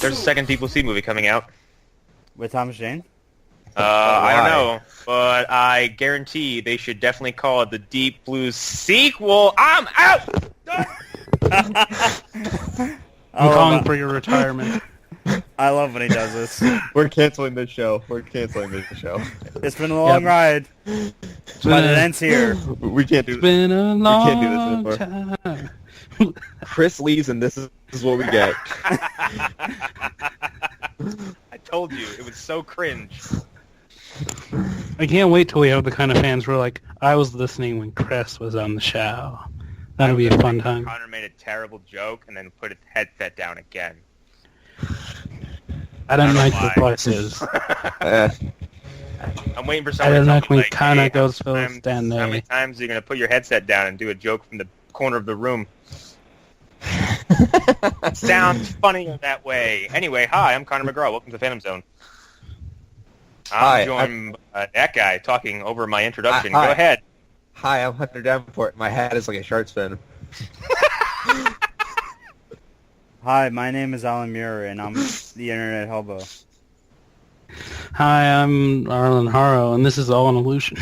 there's a second Deep Blue Sea movie coming out. With Thomas Jane? I don't know, but I guarantee they should definitely call it the Deep Blue sequel. I'm out! I'm calling for your retirement. I love when he does this. We're canceling this show. It's been a long ride, but it ends here. We can't do this. It's been a long We can't do this anymore. time. Chris leaves, and this is what we get. I told you, it was so cringe. I can't wait till we have the kind of fans who are like, I was listening when Chris was on the show. That'll be a fun time. Connor made a terrible joke and then put his headset down again. I don't like why. the voices. I'm waiting for I someone don't to like tell me, when like, Connor hey, goes how many stand there. How many times are you going to put your headset down and do a joke from the corner of the room? Sounds funnier that way. Anyway, hi, I'm Connor McGraw. Welcome to Phantom Zone. Hi, I'm joined by that guy talking over my introduction. Hi. Go ahead. Hi, I'm Hunter Davenport. My hat is like a shark's fin. Hi, my name is Alan Muir, and I'm the Internet Hobo. Hi, I'm Arlen Harrow, and this is all an illusion.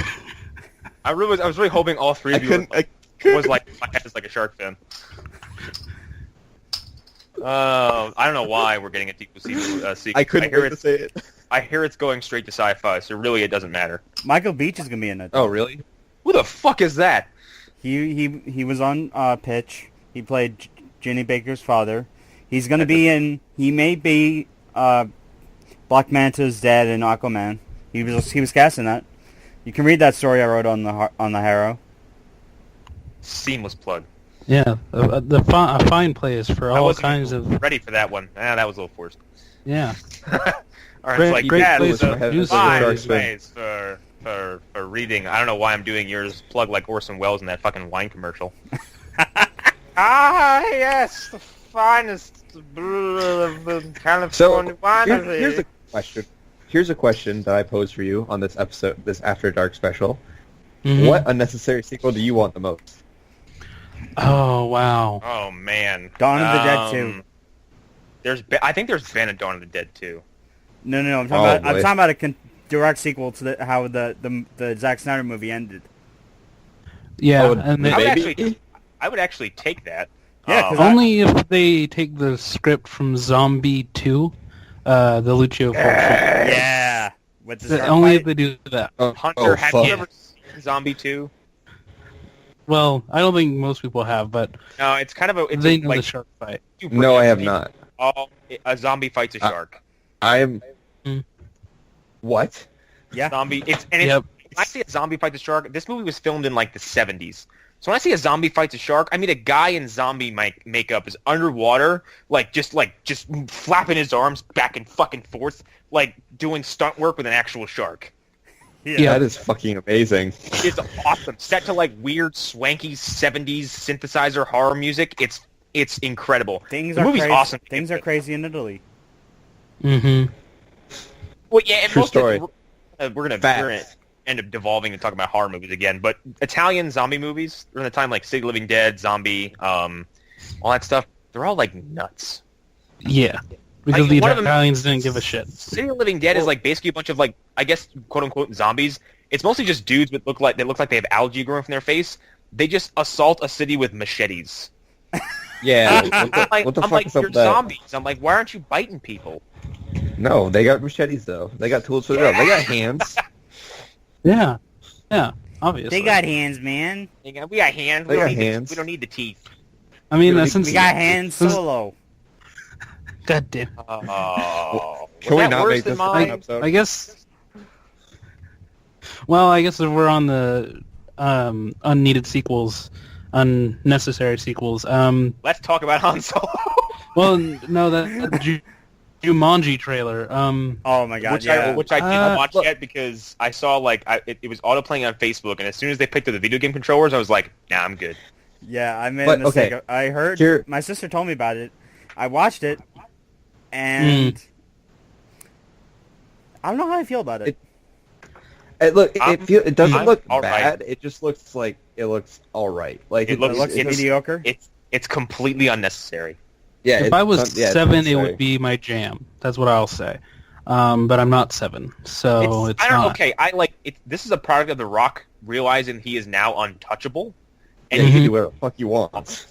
I was really hoping all three of you was like my head is like a shark fin. I don't know why we're getting a Deep Blue Sea sequel. I couldn't wait to say it. I hear it's going straight to sci-fi, so really it doesn't matter. Michael Beach is gonna be in it. Oh, really? Who the fuck is that? He was on Pitch. He played Ginny Baker's father. He's gonna be in. He may be Black Manta's dad in Aquaman. He was cast in that. You can read that story I wrote on the Harrow. Seamless plug. Yeah, a fine place for all kinds of... ready for that one. That was a little forced. Yeah. Alright, like great that place was for a news fine stories. place for reading. I don't know why I'm doing yours plug like Orson Welles in that fucking wine commercial. Yes, the finest California winery. Here's a question. Here's a question that I pose for you on this episode, this After Dark special. Mhm. What unnecessary sequel do you want the most? Oh, wow. Oh man, Dawn of the Dead 2. I think there's been a Dawn of the Dead 2. No. I'm talking about a direct sequel to how the Zack Snyder movie ended. Yeah, Oh, and I would actually take that. Yeah, 'cause only if they take the script from Zombie 2, the Lucio Fulci. Yeah. With the shark Only fight. if they do that. Hunter, have fuck. you ever seen Zombie 2? Well, I don't think most people have, but No, it's kind of it's they know like the shark fight. No, I have not. A zombie fights a shark. I am... Mm. What? Yeah. Zombie. It's Yep. when I see a zombie fight a shark, this movie was filmed in like the 70s. So when I see a zombie fights a shark, I mean a guy in zombie makeup is underwater, just flapping his arms back and fucking forth, like doing stunt work with an actual shark. Yeah. That is fucking amazing. It's awesome. Set to like weird, swanky 70s synthesizer horror music. It's incredible. Things The are movie's crazy. awesome. Things are crazy in Italy. Mm-hmm. Well, yeah, and True most of story. we're gonna Facts. end up devolving and talking about horror movies again. But Italian zombie movies during the time, like City of the Living Dead, Zombie, all that stuff, they're all like nuts. Yeah. Because Like, the one of them- Italians didn't give a shit. City of the Living Dead is like basically a bunch of like, I guess, quote unquote zombies. It's mostly just dudes that look like they have algae growing from their face. They just assault a city with machetes. Yeah. I'm What the fuck like, is up you're with that? zombies. I'm like, why aren't you biting people? No, they got machetes though. They got tools for the job. They got hands. Yeah. Yeah. Obviously. They got hands, man. We got hands. They got We hands. don't need the teeth. I mean, We since We got hands solo. God damn. Oh, Can we was that not worse make than this a fun mine? episode? I guess. Well, I guess if we're on the unneeded sequels, unnecessary sequels. Let's talk about Han Solo. Well, no, the Jumanji trailer. Oh my god, which yeah. I didn't watch look- yet because I saw it was auto playing on Facebook, and as soon as they picked up the video game controllers, I was like, nah, I'm good. Yeah, I made But, a mistake. okay. I heard Here- my sister told me about it. I watched it, and I don't know how I feel about it. It doesn't I'm look all right. bad. It just looks like it looks all right. Like It looks It looks mediocre. It's completely unnecessary. Yeah. If I was it's 7, it necessary. would be my jam. That's what I'll say. But I'm not 7, so it's I don't not. okay. I like it. This is a product of The Rock realizing he is now untouchable, Yeah, and he can do whatever the fuck you want.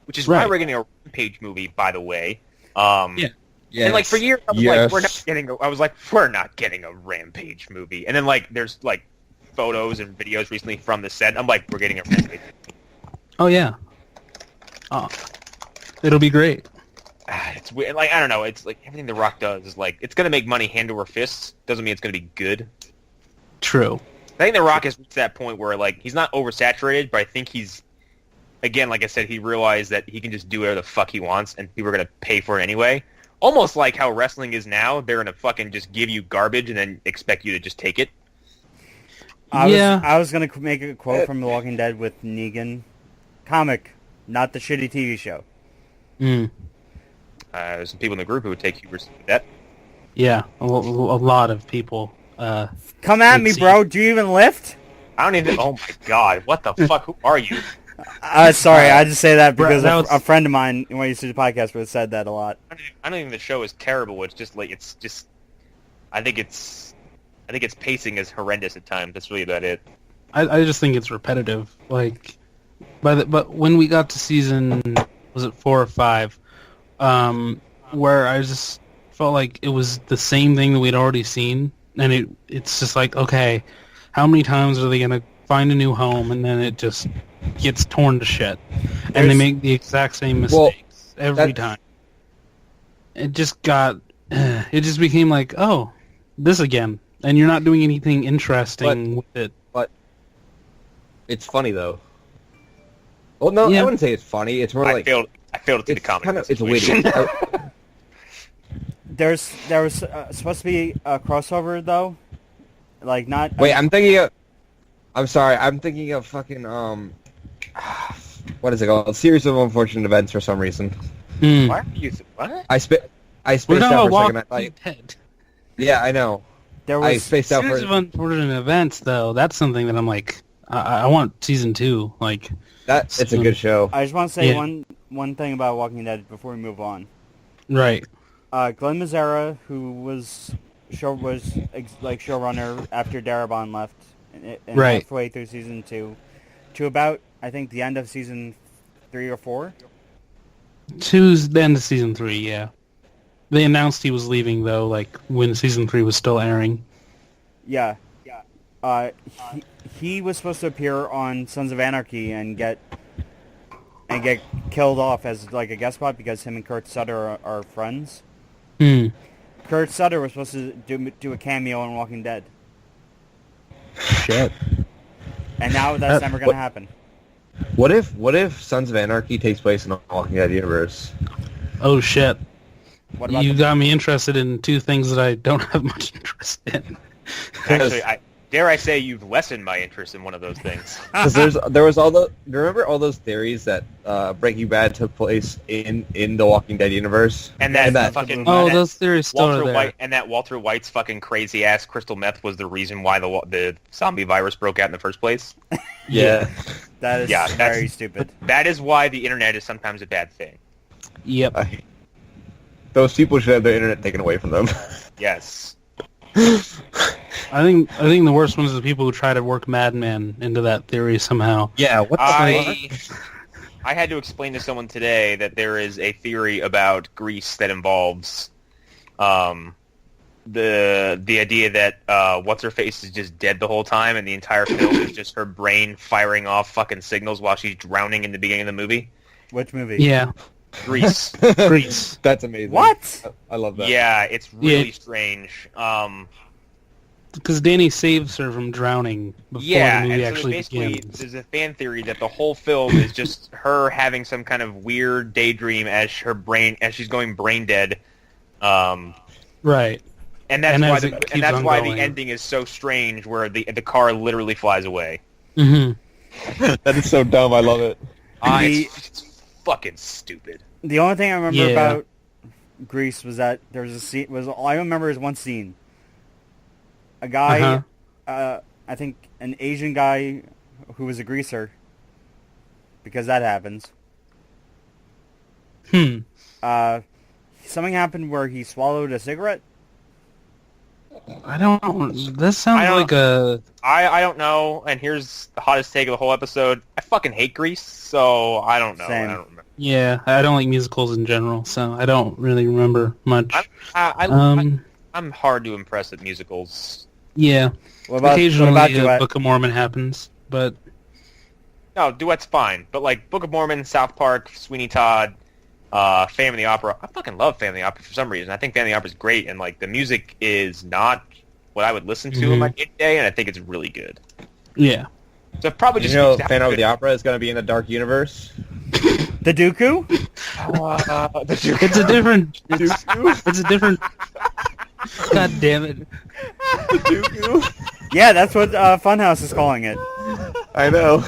which is why Right. we're getting a Rampage movie, by the way. Yeah. And like for years, I was Yes. like, we're not getting a Rampage movie. And then like there's like photos and videos recently from the set. I'm like, we're getting a Rampage. Oh yeah. Oh, it'll be great. It's weird. Like I don't know. It's like everything The Rock does is like it's gonna make money hand over fist. Doesn't mean it's gonna be good. True. I think The Rock has reached that point where like he's not oversaturated, but I think he's again, like I said, he realized that he can just do whatever the fuck he wants, and people are gonna pay for it anyway. Almost like how wrestling is now. They're gonna fucking just give you garbage and then expect you to just take it. I was gonna make a quote from The Walking Dead with Negan, comic, not the shitty TV show. Mm. There's some people in the group who would take hubris with that. Yeah, a lot of people. Come at me, bro. Do you even lift? I don't even. Oh my god! What the fuck? Who are you? Sorry, I just say that because that was- a friend of mine when I used to do the podcast would have said that a lot. I don't think the show is terrible. It's just like it's just. I think its pacing is horrendous at times. That's really about it. I just think it's repetitive. Like, but when we got to season, was it 4 or 5, where I just felt like it was the same thing that we'd already seen, and it's just like, okay, how many times are they gonna find a new home, and then it just gets torn to shit, and they make the exact same mistakes every time. It just became like, oh, this again, and you're not doing anything interesting with it. But it's funny though. Well, no, Yeah. I wouldn't say it's funny. It's more I like failed to see the it's comedy. kind of it's situation. witty. There was supposed to be a crossover though, like not. Wait, I'm thinking of. I'm sorry. I'm thinking of fucking what is it called? A series of unfortunate events for some reason. Hmm. Why are you? What? I spaced We're talking out about for a second. Walking Like, Dead. yeah, I know. There I was spaced out Series for of unfortunate events, though. That's something that I'm like, I want season 2. Like, that. It's a good show. I just want to say Yeah. one thing about Walking Dead before we move on. right? Glenn Mazzara, who was showrunner after Darabont left, and Right. halfway through season 2, to about I think the end of season 3 or 4. 2's the end of season 3. Yeah, they announced he was leaving though, like when season 3 was still airing. Yeah. He was supposed to appear on Sons of Anarchy and get killed off as like a guest spot because him and Kurt Sutter are friends. Hmm. Kurt Sutter was supposed to do a cameo in Walking Dead, Shit. and now that's never going to happen. What if Sons of Anarchy takes place in the Walking Dead universe? Oh shit. What about You got me interested in 2 things that I don't have much interest in. Actually, dare I say you've lessened my interest in one of those things. Because there was remember all those theories that Breaking Bad took place in the Walking Dead universe, And that fucking Oh, that those theories still Walter are there. White and that Walter White's fucking crazy ass crystal meth was the reason why the zombie virus broke out in the first place. Yeah. that? Is Yeah, that's- very stupid. That is why the internet is sometimes a bad thing. Yep. Those people should have their internet taken away from them. Yes. I think the worst ones are the people who try to work Mad Men into that theory somehow. Yeah. What the I had to explain to someone today that there is a theory about Grease that involves the idea that what's her face is just dead the whole time and the entire film is just her brain firing off fucking signals while she's drowning in the beginning of the movie. Which movie? Yeah. Grease. Grease. That's amazing. What? I love that. Yeah, it's really Yeah. strange. Because Danny saves her from drowning before Yeah, the movie and so actually basically begins. there's a fan theory that the whole film is just her having some kind of weird daydream as she's going brain dead. Right. And that's And why as it keeps that's why the ongoing. ending is so strange, where the car literally flies away. Hmm. That is so dumb. I love it. It's fucking stupid. The only thing I remember Yeah. about Grease was that there was a scene. All I remember is one scene. A guy, I think an Asian guy who was a greaser, because that happens. something happened where he swallowed a cigarette. I don't know. This sounds like a... I don't know, and here's the hottest take of the whole episode. I fucking hate Grease, so I don't know. Same. I don't remember. Yeah, I don't like musicals in general, so I don't really remember much. I'm hard to impress at musicals. Yeah. Occasionally, what about Book of Mormon happens, but... No, duet's fine, but like Book of Mormon, South Park, Sweeney Todd, Phantom of the Opera. I fucking love Phantom of the Opera for some reason. I think Phantom of the Opera is great, and like the music is not what I would listen to in my day, and I think it's really good. Yeah. So probably Did just you know Phantom of the Opera is going to be in the Dark Universe? The Dooku? It's a different... It's a different... God damn it. The Dooku? Yeah, that's what Funhouse is calling it. I know.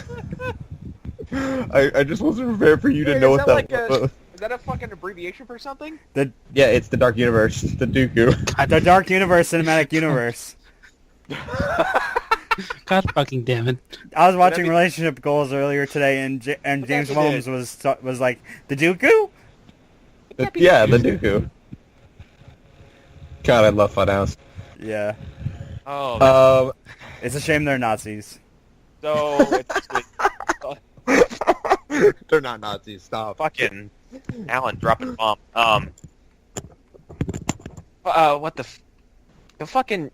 I just wasn't prepared for you to know what that was. Is that a fucking abbreviation for something? Yeah, it's the Dark Universe. The Dooku. The Dark Universe Cinematic Universe. God fucking damn it. I was watching Relationship Goals earlier today, and James Holmes was like, the Dooku? Yeah, the Dooku. God, I love Funhouse. Yeah. Oh. It's a shame they're Nazis. So They're not Nazis. Stop. fucking Alan dropped a bomb. What the fucking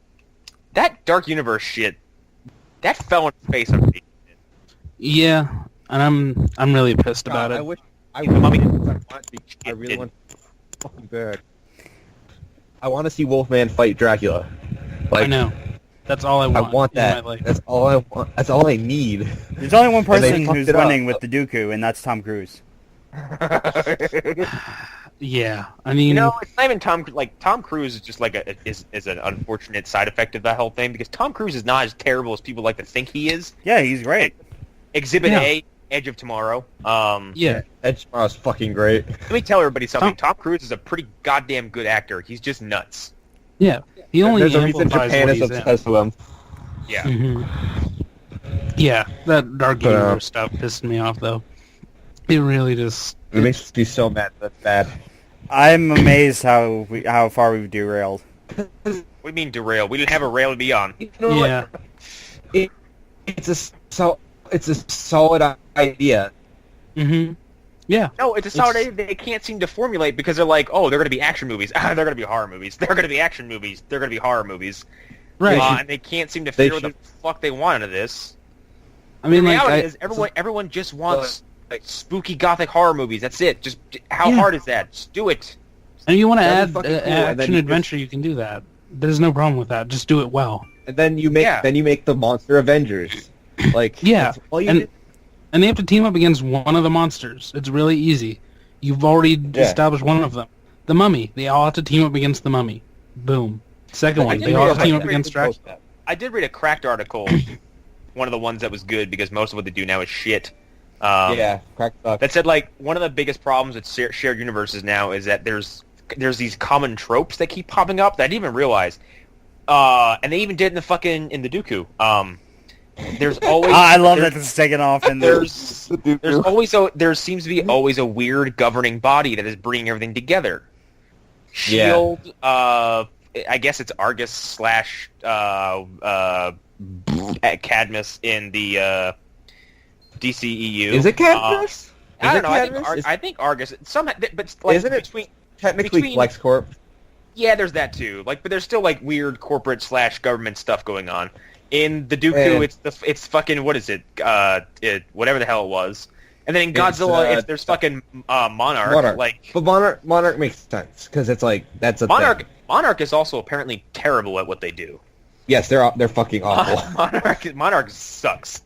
that Dark Universe shit that fell in face of me. Yeah, and I'm really pissed about it. I wish I really want fucking bad. I want to see Wolfman fight Dracula. I know. That's all I want. I want that. In my life. That's all I want. That's all I need. There's only one person fucked who's it up. winning with the Dooku, and that's Tom Cruise. Yeah, I mean... You know, it's not even Tom Cruise is just like is an unfortunate side effect of that whole thing because Tom Cruise is not as terrible as people like to think he is. Yeah, he's great. Exhibit A, Edge of Tomorrow. Yeah. Edge of Tomorrow's fucking great. Let me tell everybody something. Tom Cruise is a pretty goddamn good actor. He's just nuts. Yeah. He only There's a reason amplifies Japan what is he's in. obsessed with him. Yeah. Yeah, that Dark Universe stuff pissed me off, though. It really just... It makes me so mad. That's bad. I'm amazed how far we've derailed. What do you mean derail? We didn't have a rail to be on. Yeah. It's a solid idea. Yeah. No, it's a solid idea they can't seem to formulate because they're like, oh, they're going to be action movies. They're going to be horror movies. They're going to be action movies. They're going to be horror movies. Right. And they can't seem to figure out what the fuck they want out of this. I mean, the like... reality is everyone just wants spooky gothic horror movies. That's it. Just how hard is that? Just do it. And you want to That'd add be fucking cool, and then action you adventure, you can do that. There's no problem with that. Just do it well. And then you make the Monster Avengers. Like Yeah, that's all you do. and they have to team up against one of the monsters. It's really easy. You've already established one of them. The Mummy. They all have to team up against the Mummy. Boom. Second one. They all have to team up against Dracula. I did read a Cracked article, one of the ones that was good because most of what they do now is shit. Cracked sucks. That said, like, one of the biggest problems with shared universes now is that there's these common tropes that keep popping up that I didn't even realize. And they even did in the Dooku. There's always I love that this is taken off, and there seems to be always a weird governing body that is bringing everything together. Shield, I guess it's Argus slash Cadmus in the DCEU. Is it Cadmus? I don't know. I think Argus. But like, isn't it between FlexCorp? Yeah, there's that too. Like, but there's still like weird corporate slash government stuff going on. In the Dooku, it's fucking what is it? Whatever the hell it was. And then in Godzilla, there's fucking Monarch. Like, but Monarch makes sense because it's like that's a Monarch. thing. Monarch is also apparently terrible at what they do. Yes, they're fucking awful. Monarch sucks.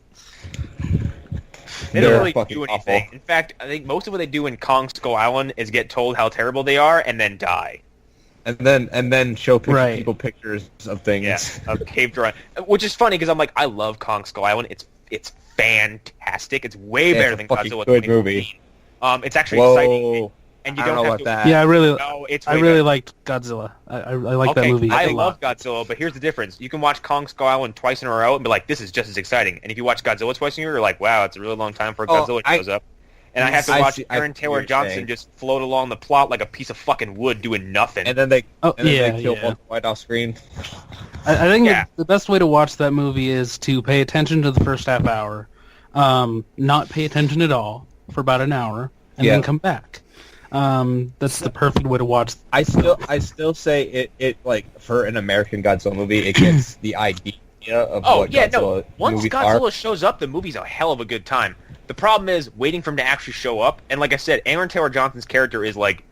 They don't really fucking do anything. awful. In fact, I think most of what they do in Kong Skull Island is get told how terrible they are and then die. And then show people pictures of things. Yeah, of cave drawing, which is funny because I'm like, I love Kong Skull Island. It's fantastic. It's way better than Godzilla. Good movie. It's actually exciting, and you I don't know about that. Yeah, I really better. liked Godzilla. I like that movie. I love Godzilla, but here's the difference. You can watch Kong Skull Island twice in a row and be like, this is just as exciting. And if you watch Godzilla twice in a row, you're like, wow, it's a really long time for Godzilla shows up. And I have to I watch see- I Aaron see what Taylor you're Johnson saying. just float along the plot like a piece of fucking wood doing nothing. And then they yeah, kill yeah. Walter White off screen. I think Yeah. the best way to watch that movie is to pay attention to the first half hour, not pay attention at all for about an hour, and Yeah. then come back. That's the perfect way to watch. I still say it like for an American Godzilla movie, it gets the idea of Oh, what yeah, Godzilla no. Once movies Godzilla are. shows up, the movie's a hell of a good time. The problem is waiting for him to actually show up. And like I said, Aaron Taylor Johnson's character is, like,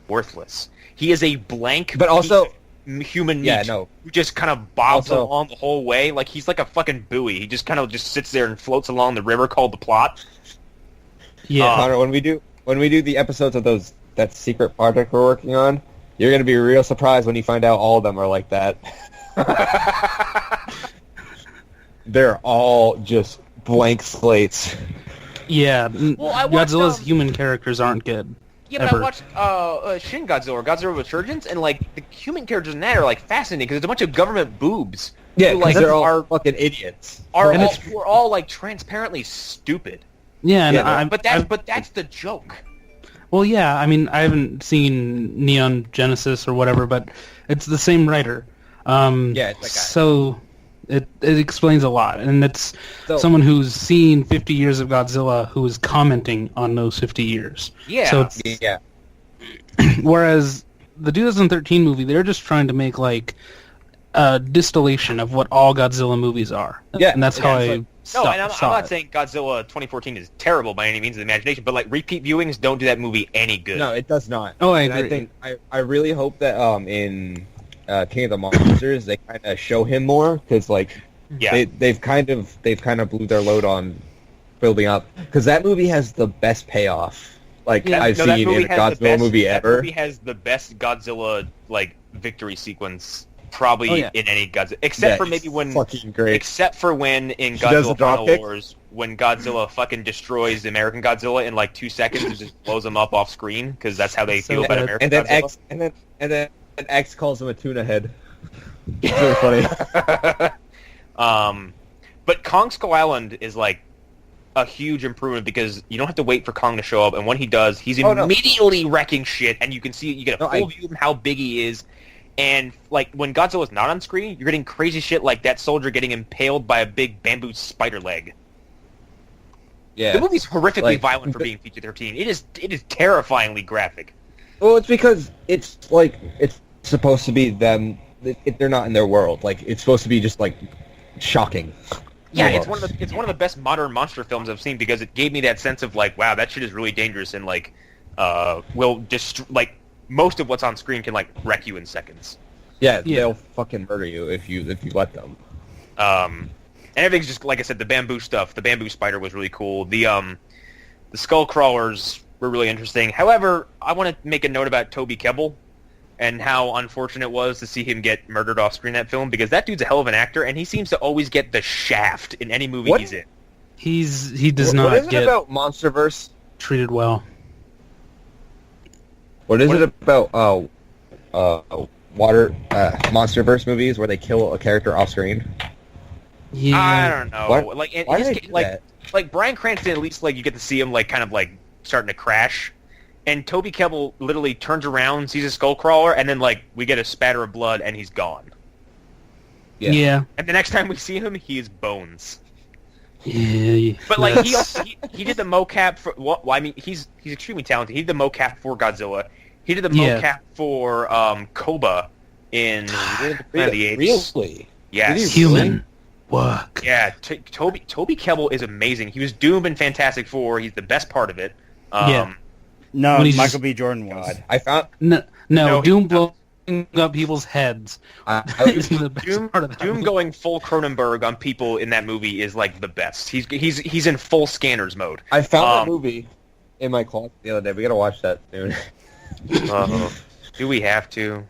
worthless. He is a blank But also- piece of human meat Yeah, no. who just kind of bobs Also- along the whole way. Like, he's like a fucking buoy. He just kind of just sits there and floats along the river called the plot. Yeah, Connor, when we do the episodes of that secret project we're working on, you're gonna be real surprised when you find out all of them are like that. They're all just blank slates. yeah. Well, I watched, Godzilla's human characters aren't good. Yeah, but Ever. I watched Shin Godzilla, or Godzilla Resurgence, and, like, the human characters in that are, like, fascinating because it's a bunch of government boobs. Yeah, who, because like, they're all are fucking idiots. And we're all, like, transparently stupid. Yeah, and Yeah, But that's the joke. well, yeah. I mean, I haven't seen Neon Genesis or whatever, but it's the same writer. Yeah, it's that guy. So it explains a lot, and it's So- someone who's seen 50 years of Godzilla who is commenting on those 50 years. Yeah. So it's, Yeah. whereas the 2013 movie, they're just trying to make like a distillation of what all Godzilla movies are. Yeah, and that's how it's I like- No, and I'm saw not it. saying Godzilla 2014 is terrible by any means of the imagination, but, like, repeat viewings don't do that movie any good. No, it does not. Oh, I And agree. I think I really hope that in King of the Monsters they kind of show him more because like Yeah. they've kind of blew their load on building up because that movie has the best payoff like Yeah. I've No, that seen movie in a has the Godzilla best- movie That ever. movie has the best Godzilla, like, victory sequence probably Oh, yeah. in any Godzilla, except Yeah, for it's maybe when fucking great. Except for when in She does the Godzilla Final dropkick? Wars, when Godzilla fucking destroys the American Godzilla in like 2 seconds and just blows him up off screen, because that's how they So feel about good. American And then Godzilla. X and then X calls him a tuna head. It's really funny. But Kong Skull Island is like a huge improvement because you don't have to wait for Kong to show up, and when he does, he's Oh, no. immediately wrecking shit, and you can see you get a No, full view of how big he is. And like when Godzilla's not on screen, you're getting crazy shit like that soldier getting impaled by a big bamboo spider leg. Yeah. The movie's horrifically Like- violent for being PG-13. It is terrifyingly graphic. Well, it's because it's like it's supposed to be them. They're not in their world. Like it's supposed to be just like shocking. Yeah, Almost. it's one of the best modern monster films I've seen because it gave me that sense of like, wow, that shit is really dangerous and like will just like most of what's on screen can like wreck you in seconds. Yeah, Yeah. they'll fucking murder you if you let them. And everything's just like I said, the bamboo stuff, the bamboo spider was really cool. The skull crawlers were really interesting. However, I want to make a note about Toby Kebbell and how unfortunate it was to see him get murdered off screen in that film because that dude's a hell of an actor and he seems to always get the shaft in any movie What? he's in. He does What not is it get about MonsterVerse? treated well. What is it about water MonsterVerse movies where they kill a character off screen? Yeah, I don't know. Why- Like, in Why his do they ca- do like, that? like Bryan Cranston, at least like you get to see him like kind of like starting to crash, and Toby Kebbell literally turns around, sees a skull crawler, and then like we get a spatter of blood, and he's gone. yeah. And the next time we see him, he is bones. Yeah, But like he that's- also he did the mocap for well, I mean he's extremely talented. He did the mocap for Godzilla. He did the Yeah. mocap for Koba in Planet of the Apes. Really? Yes. Did he human work. Yeah, Toby Kebbell is amazing. He was Doom in Fantastic Four. He's the best part of it. Yeah. No, When he's Michael just- B. Jordan was. God, I found No, No, Doom blowing up people's heads. I, is the best Doom, part of that Doom movie. going full Cronenberg on people in that movie is like the best. He's in full scanners mode. I found Um, that movie in my closet the other day. We gotta watch that soon. Do we have to?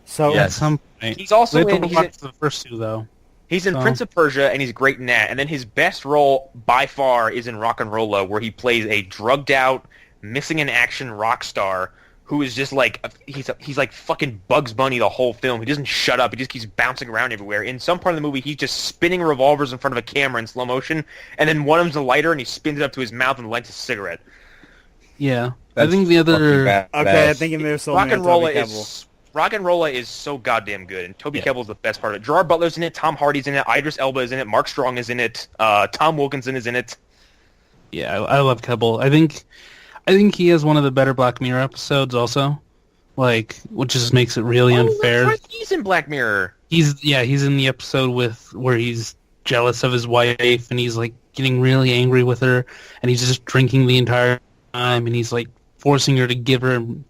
So At some point. He's also We have in. to watch the first two though. He's in So- Prince of Persia, and he's great in that. And then his best role by far is in Rock and Rolla, where he plays a drugged out, missing in action rock star who is just like he's like fucking Bugs Bunny the whole film. He doesn't shut up. He just keeps bouncing around everywhere. In some part of the movie, he's just spinning revolvers in front of a camera in slow motion, and then one of them's a lighter, and he spins it up to his mouth and lights a cigarette. Yeah, That's I think the other. Okay, I think you may have sold me on Toby Kebbell. Rock and Rolla is so goddamn good, and Toby Kebbell's the best part of it. Gerard Butler's in it, Tom Hardy's in it, Idris Elba is in it, Mark Strong is in it, Tom Wilkinson is in it. Yeah, I love Kebbell. I think he has one of the better Black Mirror episodes also, like, which just makes it really unfair. That's right. He's in Black Mirror. He's in the episode where he's jealous of his wife and he's like getting really angry with her and he's just drinking the entire time and he's like forcing her to give him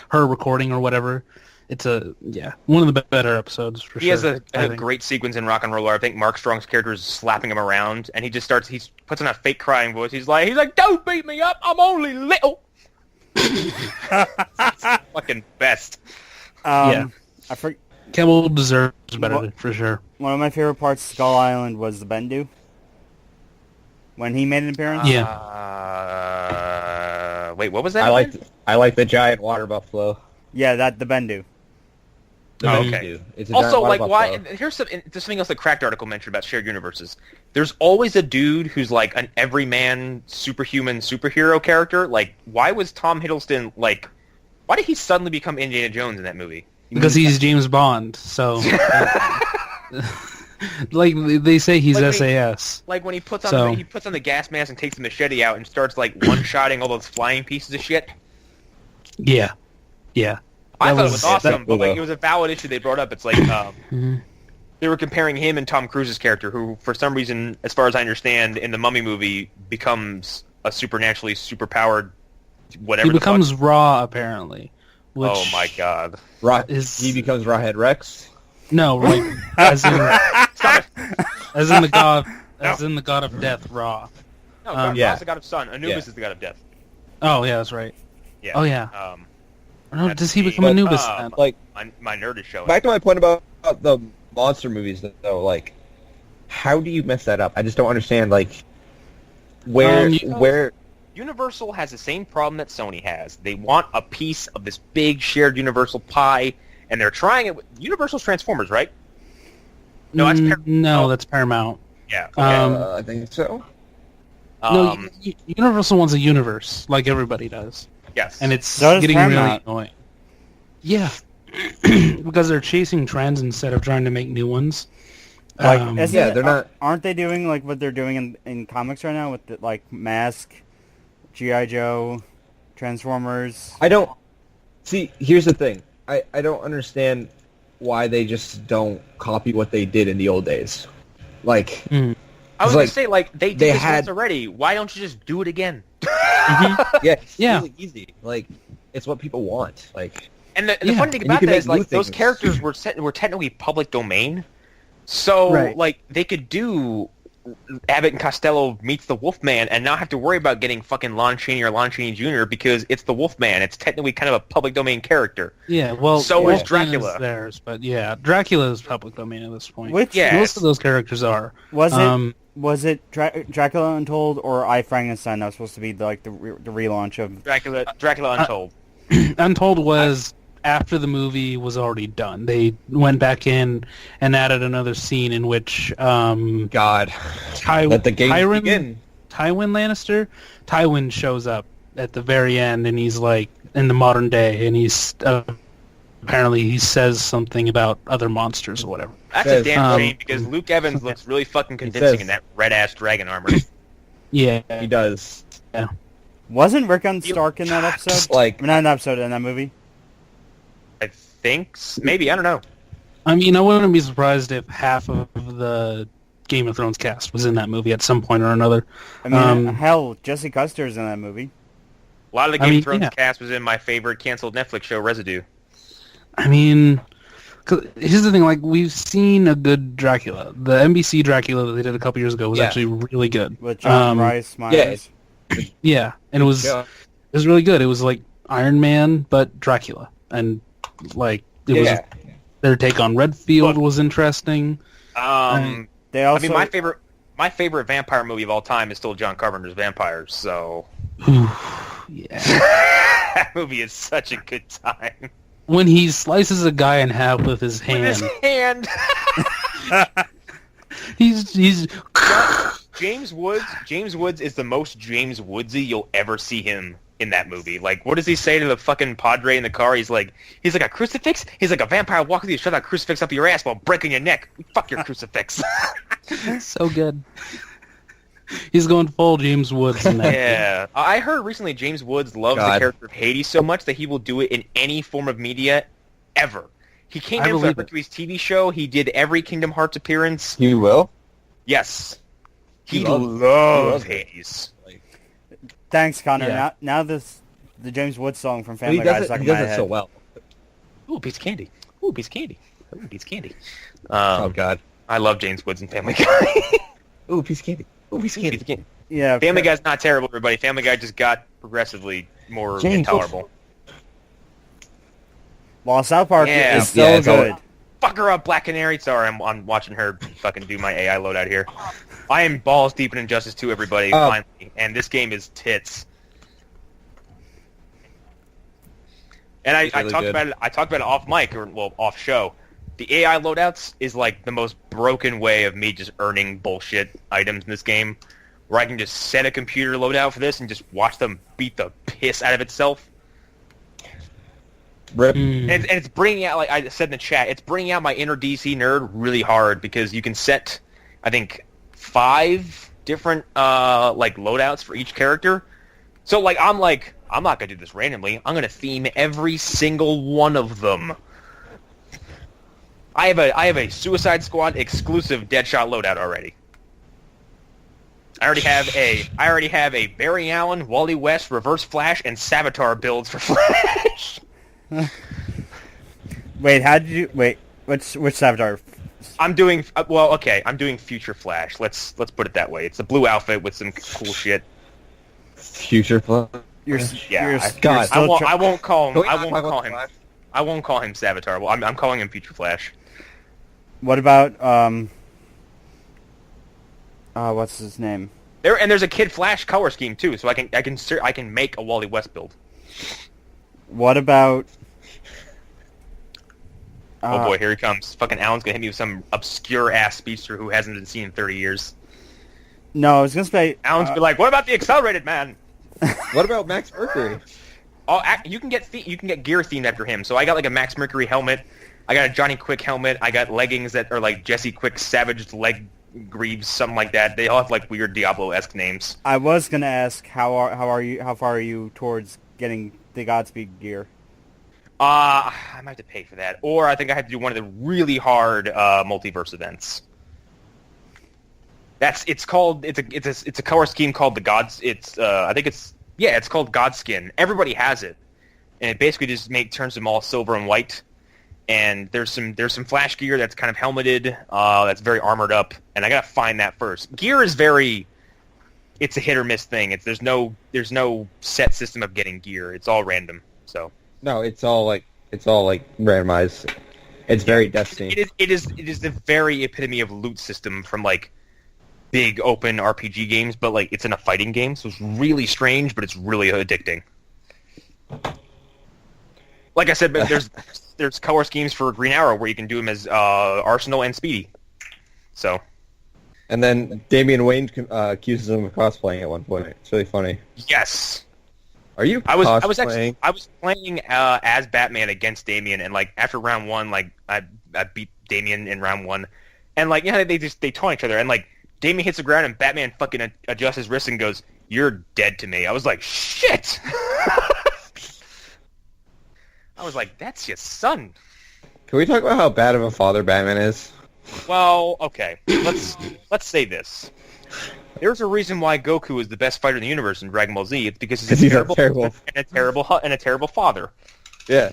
her recording or whatever. It's one of the better episodes for sure. He has a great sequence in Rock and Roller. I think Mark Strong's character is slapping him around, and he puts on a fake crying voice. He's like, "Don't beat me up. I'm only little." Fucking best. Kebbell deserves better for sure. One of my favorite parts of Skull Island was the Bendu. When he made an appearance. Wait, what was that? I like the giant water buffalo. Yeah, the Bendu. Okay. It's a Also, giant like, water why? buffalo. There's something else the Cracked article mentioned about shared universes. There's always a dude who's like an everyman, superhuman superhero character. Like, why was Tom Hiddleston like? Why did he suddenly become Indiana Jones in that movie? Because he's James Bond, so like they say he's SAS. Like when he puts on the gas mask and takes the machete out and starts like one-shotting all those flying pieces of shit. Yeah. I thought it was awesome, but like it was a valid issue they brought up. It's like they were comparing him and Tom Cruise's character, who for some reason, as far as I understand, in the Mummy movie becomes a supernaturally superpowered whatever. He becomes Raw apparently. Which oh my god! He becomes Rawhead Rex. No, like as in Stop it! as in the god of death, Raw. No, Ra's the god of sun. Anubis is the god of death. Oh yeah, that's right. Yeah. Oh yeah. No, does he become But, Anubis then? Like my nerd is showing. back to my point about the monster movies, though. Like, how do you mess that up? I just don't understand. Like, where. Universal has the same problem that Sony has. They want a piece of this big shared Universal pie, and they're trying it with Universal's Transformers, right? No, that's no, that's Paramount. Yeah. Okay. I think so. No, Universal wants a universe, like everybody does. Yes. And it's So does getting really Paramount. annoying. Yeah. Because they're chasing trends instead of trying to make new ones. They're not. Aren't they doing like what they're doing in comics right now with the, like Mask, G.I. Joe, Transformers? I don't see. Here's the thing. I don't understand why they just don't copy what they did in the old days. Like, I was gonna say, like, they did this once already. Why don't you just do it again? It's Yeah. really easy. Like, it's what people want. Like, And the funny thing about that is, like, those characters were technically public domain, so like they could do Abbott and Costello meets the Wolfman and not have to worry about getting fucking Lon Chaney or Lon Chaney Jr. because it's the Wolfman. It's technically kind of a public domain character. Yeah, well, so is Wolfman Dracula. Is theirs, but yeah, Dracula is public domain at this point. Yes. Most of those characters are. Was it Dracula Untold or I, Frankenstein that was supposed to be the relaunch of Dracula Untold? Untold was after the movie was already done. They went back in and added another scene in which God, let the games begin. Tywin Lannister, Tywin shows up at the very end, and he's like in the modern day, and he's apparently he says something about other monsters or whatever. That's a damn shame because Luke Evans looks really fucking convincing in that red ass dragon armor. Yeah, he does. Yeah. Wasn't Rickon Stark in that episode? Like, not in that episode, in that movie. I think maybe, I don't know. I mean, I wouldn't be surprised if half of the Game of Thrones cast was in that movie at some point or another. I mean, hell, Jesse Custer's in that movie. A lot of the Game of Thrones cast was in my favorite canceled Netflix show, Residue. I mean, 'cause here's the thing, like, we've seen a good Dracula. The NBC Dracula that they did a couple years ago was actually really good. With John Rice Myers. Yeah, and it was really good. It was like Iron Man, but Dracula. And like their take on Redfield was interesting. They also, I mean, my favorite vampire movie of all time is still John Carpenter's Vampires. So yeah, That movie is such a good time. When he slices a guy in half with his hand. With his hand. He's James Woods is the most James Woodsy you'll ever see him in that movie. Like, what does he say to the fucking padre in the car? He's like a crucifix? He's like, a vampire walk with you, shove that crucifix up your ass while breaking your neck. Fuck your crucifix. so good. He's going full James Woods in that. Yeah. I heard recently James Woods loves the character of Hades so much that he will do it in any form of media ever. He came in for the Hercules TV show. He did every Kingdom Hearts appearance. He will? Yes. He loves Hades. Thanks, Connor. Yeah. Now the James Woods song from Family Guy is stuck in my head. He does it so well. Ooh, piece of candy. Ooh, piece of candy. Ooh, piece of candy. Oh, God. I love James Woods and Family Guy. Ooh, piece of candy. Ooh, piece of candy. Piece of candy. Yeah. Family Guy's not terrible, everybody. Family Guy just got progressively more intolerable. While South Park is so it's good. Fuck her up, Black Canary. Sorry, I'm watching her fucking do my AI loadout here. I am balls deep in Injustice 2, everybody, finally. And this game is tits. And I talked about it off mic, or, well, off show. The AI loadouts is like the most broken way of me just earning bullshit items in this game, where I can just set a computer loadout for this and just watch them beat the piss out of itself. Rip. And it's bringing out, like I said in the chat, it's bringing out my inner DC nerd really hard, because you can set, I think, 5 different like loadouts for each character. So I'm not gonna do this randomly. I'm gonna theme every single one of them. I have a Suicide Squad exclusive Deadshot loadout already. I already have a Barry Allen, Wally West, Reverse Flash, and Savitar builds for Flash. Wait, which Savitar? I'm doing I'm doing Future Flash. Let's put it that way. It's a blue outfit with some cool shit. Future Flash. I won't call him Savitar. Well, I'm calling him Future Flash. What about what's his name? There's a Kid Flash color scheme too, so I can make a Wally West build. What about? Oh boy, here he comes. Fucking Alan's gonna hit me with some obscure ass speedster who hasn't been seen in 30 years. No, I was gonna say. Alan's gonna be like, "What about the Accelerated Man?" What about Max Mercury? Oh, you can get gear themed after him. So I got like a Max Mercury helmet. I got a Johnny Quick helmet. I got leggings that are like Jesse Quick Savage leg greaves, something like that. They all have like weird Diablo-esque names. I was gonna ask how far are you towards getting the Godspeed gear? I might have to pay for that, or I think I have to do one of the really hard multiverse events. It's a color scheme called the Gods. It's called Godskin. Everybody has it, and it basically just turns them all silver and white. And there's some Flash gear that's kind of helmeted, that's very armored up, and I gotta find that first. Gear is it's a hit or miss thing. There's no set system of getting gear. It's all random. So no, it's all like randomized. It's very Destiny. It is the very epitome of loot system from like big open RPG games, but like it's in a fighting game, so it's really strange, but it's really addicting. Like I said, but there's color schemes for Green Arrow where you can do him as Arsenal and Speedy. So. And then Damian Wayne accuses him of cosplaying at one point. It's really funny. Yes. Are you I was playing as Batman against Damian, and like after round 1, like I beat Damian in round 1, and like they taunt each other, and like Damian hits the ground and Batman fucking adjusts his wrist and goes, "You're dead to me." I was like, shit. I was like, that's your son. Can we talk about how bad of a father Batman is? Well, okay. Let's say this. There's a reason why Goku is the best fighter in the universe in Dragon Ball Z. It's because he's a terrible father. Yeah.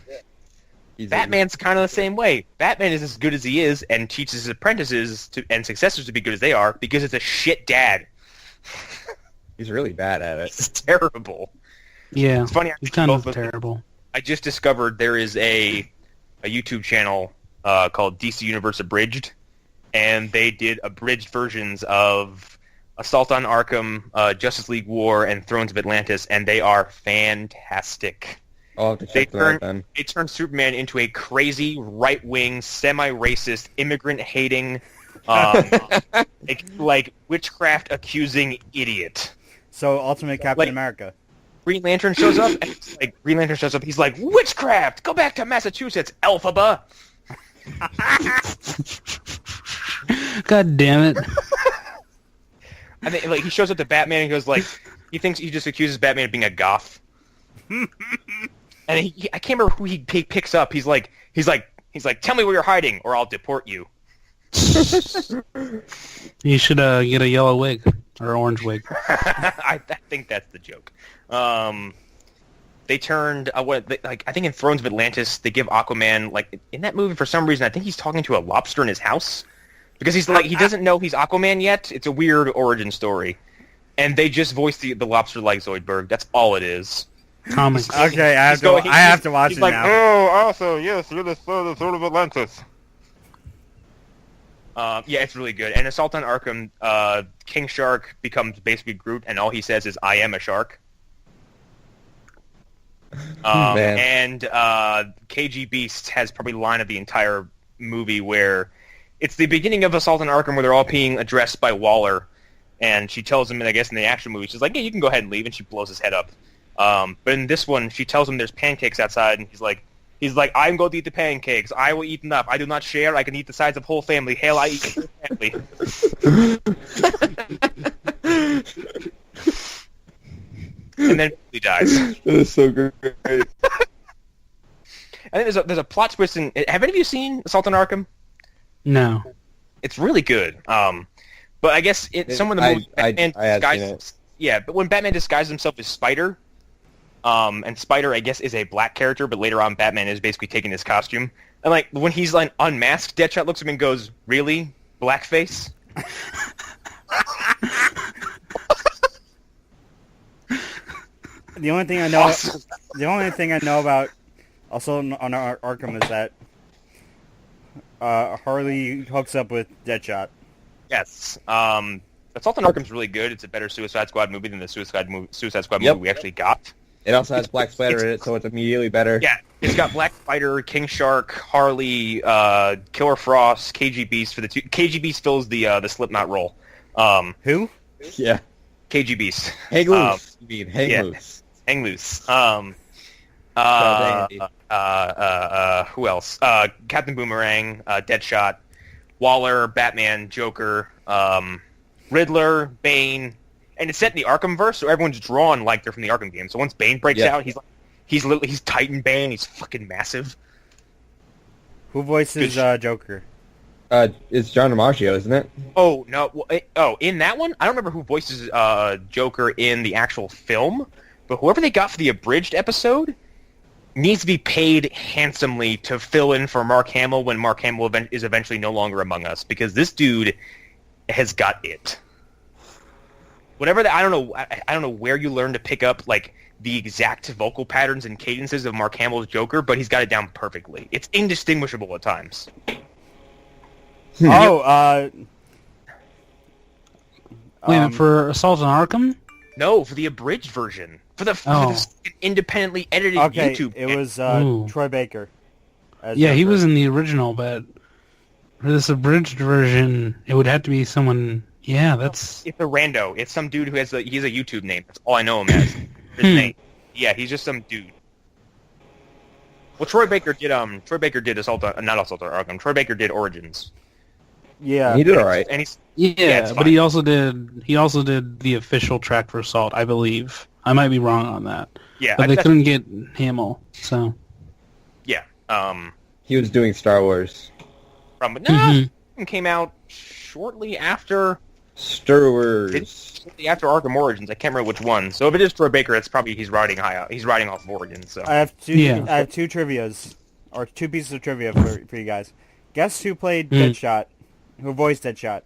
Batman's kind of the same way. Batman is as good as he is and teaches his apprentices and successors to be good as they are because it's a shit dad. He's really bad at it. It's terrible. Yeah, it's funny. He's kind of terrible. I just discovered there is a YouTube channel called DC Universe Abridged, and they did abridged versions of Assault on Arkham, Justice League War, and Thrones of Atlantis, and they are fantastic. I'll have to check that out then. They turn Superman into a crazy, right-wing, semi-racist, immigrant-hating, like witchcraft-accusing idiot. So Ultimate Captain America. Green Lantern shows up, and he's like, witchcraft! Go back to Massachusetts, Elphaba! God damn it. And then, like, he shows up to Batman and he goes, like, he thinks he just accuses Batman of being a goth. And I can't remember who he picks up. He's like, tell me where you're hiding, or I'll deport you. You should get a yellow wig or orange wig. I think that's the joke. They turned I think in Thrones of Atlantis they give Aquaman, like, in that movie for some reason I think he's talking to a lobster in his house because he's like he doesn't know he's Aquaman yet. It's a weird origin story, and they just voiced the lobster like Zoidberg. That's all it is. Comics. Okay, I have to watch it now. Oh, also, yes, you're the Sword of Atlantis. Yeah, it's really good. And Assault on Arkham, King Shark becomes basically Groot, and all he says is, I am a shark. And KG Beast has probably the line of the entire movie where it's the beginning of Assault on Arkham where they're all being addressed by Waller, and she tells him, and I guess in the action movie, she's like, yeah, you can go ahead and leave, and she blows his head up. But in this one, she tells him there's pancakes outside, and he's like, I'm going to eat the pancakes. I will eat enough. I do not share. I can eat the size of whole family. Hell, I eat the whole family. And then he dies. That is so great. I think there's a plot twist in. Have any of you seen Assault on Arkham? No. It's really good. But I guess some of the movies Batman disguises. Yeah, but when Batman disguises himself as Spider. And Spider, I guess, is a black character, but later on Batman is basically taking his costume. And, like, when he's, like, unmasked, Deadshot looks at him and goes, really? Blackface? The only thing I know, about also on Arkham is that Harley hooks up with Deadshot. Yes. Assault on Arkham's really good. It's a better Suicide Squad movie than the Suicide Squad movie we actually got. It also has Black Spider in it, so it's immediately better. Yeah, it's got Black Spider, King Shark, Harley, Killer Frost, KG Beast for the two. KG Beast fills the Slipknot role. Who? Yeah. KG Beast. Hang loose. You mean hang loose. Hang loose. Who else? Captain Boomerang, Deadshot, Waller, Batman, Joker, Riddler, Bane. And it's set in the Arkhamverse, so everyone's drawn like they're from the Arkham game. So once Bane breaks out, he's Titan Bane. He's fucking massive. Who voices Joker? It's John DiMaggio, isn't it? Oh no! In that one, I don't remember who voices Joker in the actual film, but whoever they got for the abridged episode needs to be paid handsomely to fill in for Mark Hamill when Mark Hamill is eventually no longer among us, because this dude has got it. Whatever that, I don't know where you learn to pick up like the exact vocal patterns and cadences of Mark Hamill's Joker, but he's got it down perfectly. It's indistinguishable at times. Wait a minute, for Assault on Arkham? No, for the abridged version. For the independently edited YouTube. It was Troy Baker. Yeah, he was in the original, but for this abridged version, it would have to be someone. Yeah, it's a rando. It's some dude who he's a YouTube name. That's all I know him as. His name. Yeah, he's just some dude. Well, Troy Baker did not Assault on Arkham. Troy Baker did Origins. Yeah, he did all right. And but he also did the official track for Assault, I believe. I might be wrong on that. Yeah, but they couldn't get Hamill, so. Yeah. He was doing Star Wars. Came out shortly after. Star Wars. After Arkham Origins, I can't remember which one. So if it is Troy Baker, it's probably he's riding off of Origins. So I have two trivias, or two pieces of trivia for you guys. Guess who played Deadshot? Who voiced Deadshot?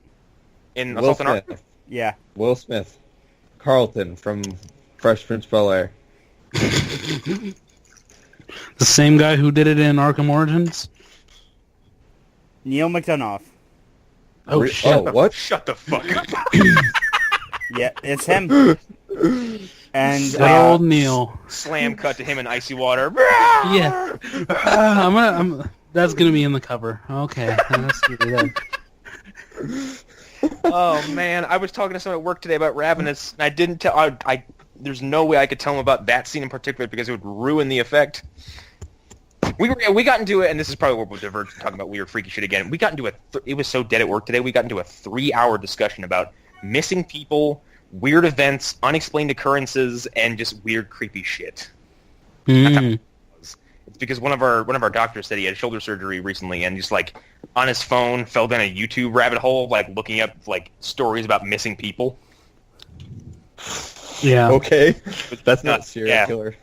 In Assault on Arkham? Yeah. Will Smith. Carlton from Fresh Prince of Bel-Air. The same guy who did it in Arkham Origins? Neil McDonough. Oh, shit. What? Shut the fuck up. Yeah, it's him. And Good old Neil. Slam cut to him in icy water. Yeah. That's gonna be in the cover. Okay. That's gonna be that. Oh man, I was talking to someone at work today about Ravenous, and I didn't tell. I there's no way I could tell him about that scene in particular because it would ruin the effect. We got into it, and this is probably where we'll diverge from talking about weird freaky shit again. We got into it was so dead at work today. We got into a 3-hour discussion about missing people, weird events, unexplained occurrences, and just weird creepy shit. Mm. It's because one of our doctors said he had shoulder surgery recently, and just like on his phone fell down a YouTube rabbit hole, like looking up like stories about missing people. Yeah. Okay, that's not Yeah. serial killer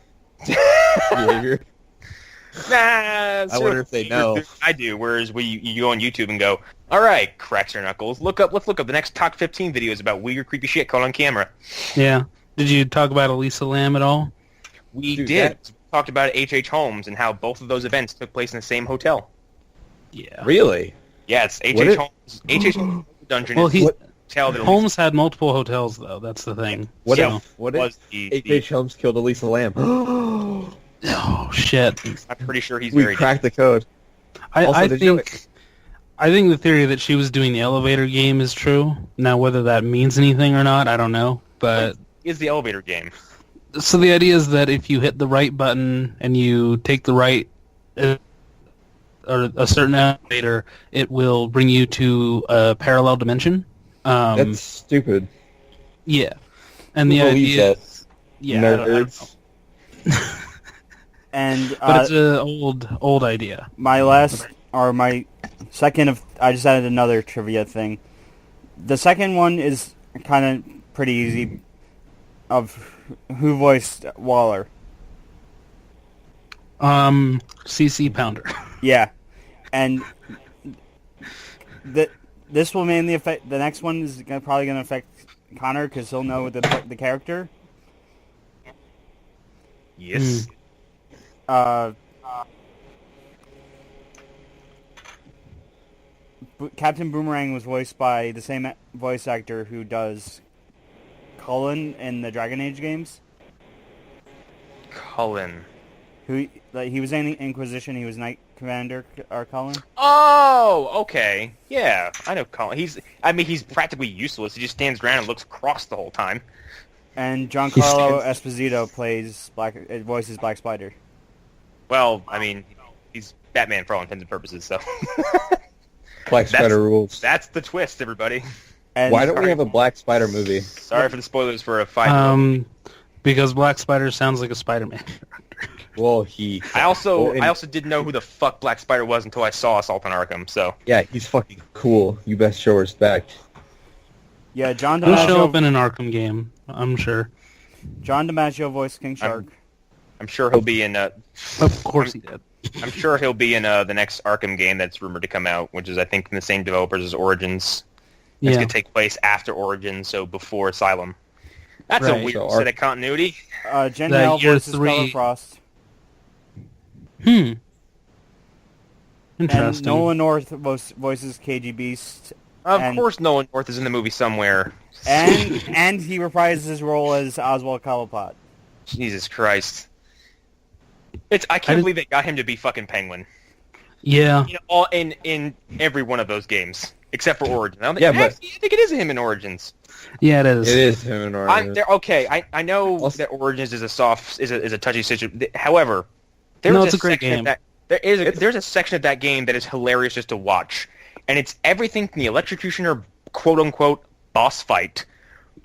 behavior. Nah, I wonder if they know. I do. Whereas you go on YouTube and go, all right, cracks your knuckles. Let's look up the next top 15 videos about weird, creepy shit caught on camera. Yeah. Did you talk about Elisa Lam at all? We Dude, did. that- We talked about H.H. Holmes and how both of those events took place in the same hotel. Yeah. Really? Yeah, it's What H.H. if- Holmes. H.H. Holmes dungeon. Well, is he the hotel that Holmes had multiple hotels though. That's the thing. What Yeah. if? What was if the H.H. Holmes killed Elisa Lamb? Oh shit. I'm pretty sure he's We very cracked the code. I Also, did you- I think the theory that she was doing the elevator game is true. Now, whether that means anything or not, I don't know. But is the elevator game. so the idea is that if you hit the right button and you take the right or a certain elevator, it will bring you to a parallel dimension. That's stupid. Yeah, and the Who believes idea, that? yeah, I don't know. Nerds. And But it's an old idea. my second of, I just added another trivia thing. The second one is kind of pretty easy. Of who voiced Waller? CC Pounder. Yeah, and this will mainly affect. The next one is probably going to affect Connor because he'll know the character. Yes. Captain Boomerang was voiced by the same voice actor who does Cullen in the Dragon Age games. Cullen. He was in Inquisition. He was Knight Commander Cullen. Oh, okay. Yeah, I know Cullen. He's practically useless. He just stands around and looks cross the whole time. And Giancarlo Esposito voices Black Spider. Well, I mean, he's Batman for all intents and purposes, so. Black Spider rules. That's the twist, everybody. And Why don't we have a Black Spider movie? Sorry for the spoilers for a 5-year-old. Because Black Spider sounds like a Spider-Man. Well, I also didn't know who the fuck Black Spider was until I saw Assault on Arkham, so. Yeah, he's fucking cool. You best show respect. Yeah, John He'll show up DiMaggio. in an Arkham game, I'm sure. John DiMaggio voiced King Shark. I'm sure he'll be in Of course he did. I'm sure he'll be in the next Arkham game that's rumored to come out, which is I think from the same developers as Origins. It's Yeah. gonna take place after Origins, so before Asylum. That's a Right. weird So set of continuity. Jen The Hale year voices 3. Color Frost. Interesting. And Nolan North voices KG Beast. Of And- course, Nolan North is in the movie somewhere. And he reprises his role as Oswald Cobblepot. Jesus Christ! I can't believe they got him to be fucking Penguin. Yeah. All in every one of those games except for Origins. I think it is him in Origins. Yeah, it is. It is him and Origins. I know Also- that Origins is a touchy situation. However, there's No, it's a great section of game. there's a section of that game that is hilarious just to watch, and it's everything from the electrocutioner quote unquote boss fight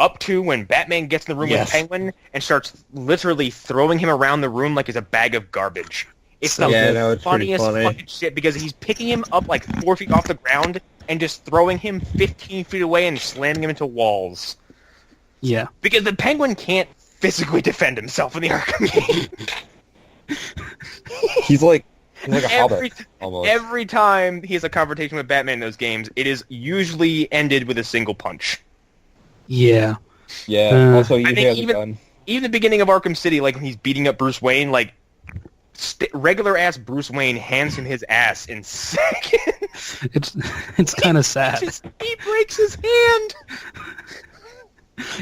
up to when Batman gets in the room Yes. with Penguin and starts literally throwing him around the room like it's a bag of garbage. It's the it's pretty funniest funny. fucking shit because he's picking him up like 4 feet off the ground and just throwing him 15 feet away and slamming him into walls. Yeah. Because the Penguin can't physically defend himself in the Arkham game. He's like a hobbit, almost. Every time he has a confrontation with Batman in those games, it is usually ended with a single punch. Yeah. Yeah, also he I think has a even- gun. Even the beginning of Arkham City, like when he's beating up Bruce Wayne, like regular-ass Bruce Wayne hands him his ass in seconds. It's kind of sad. He breaks his hand.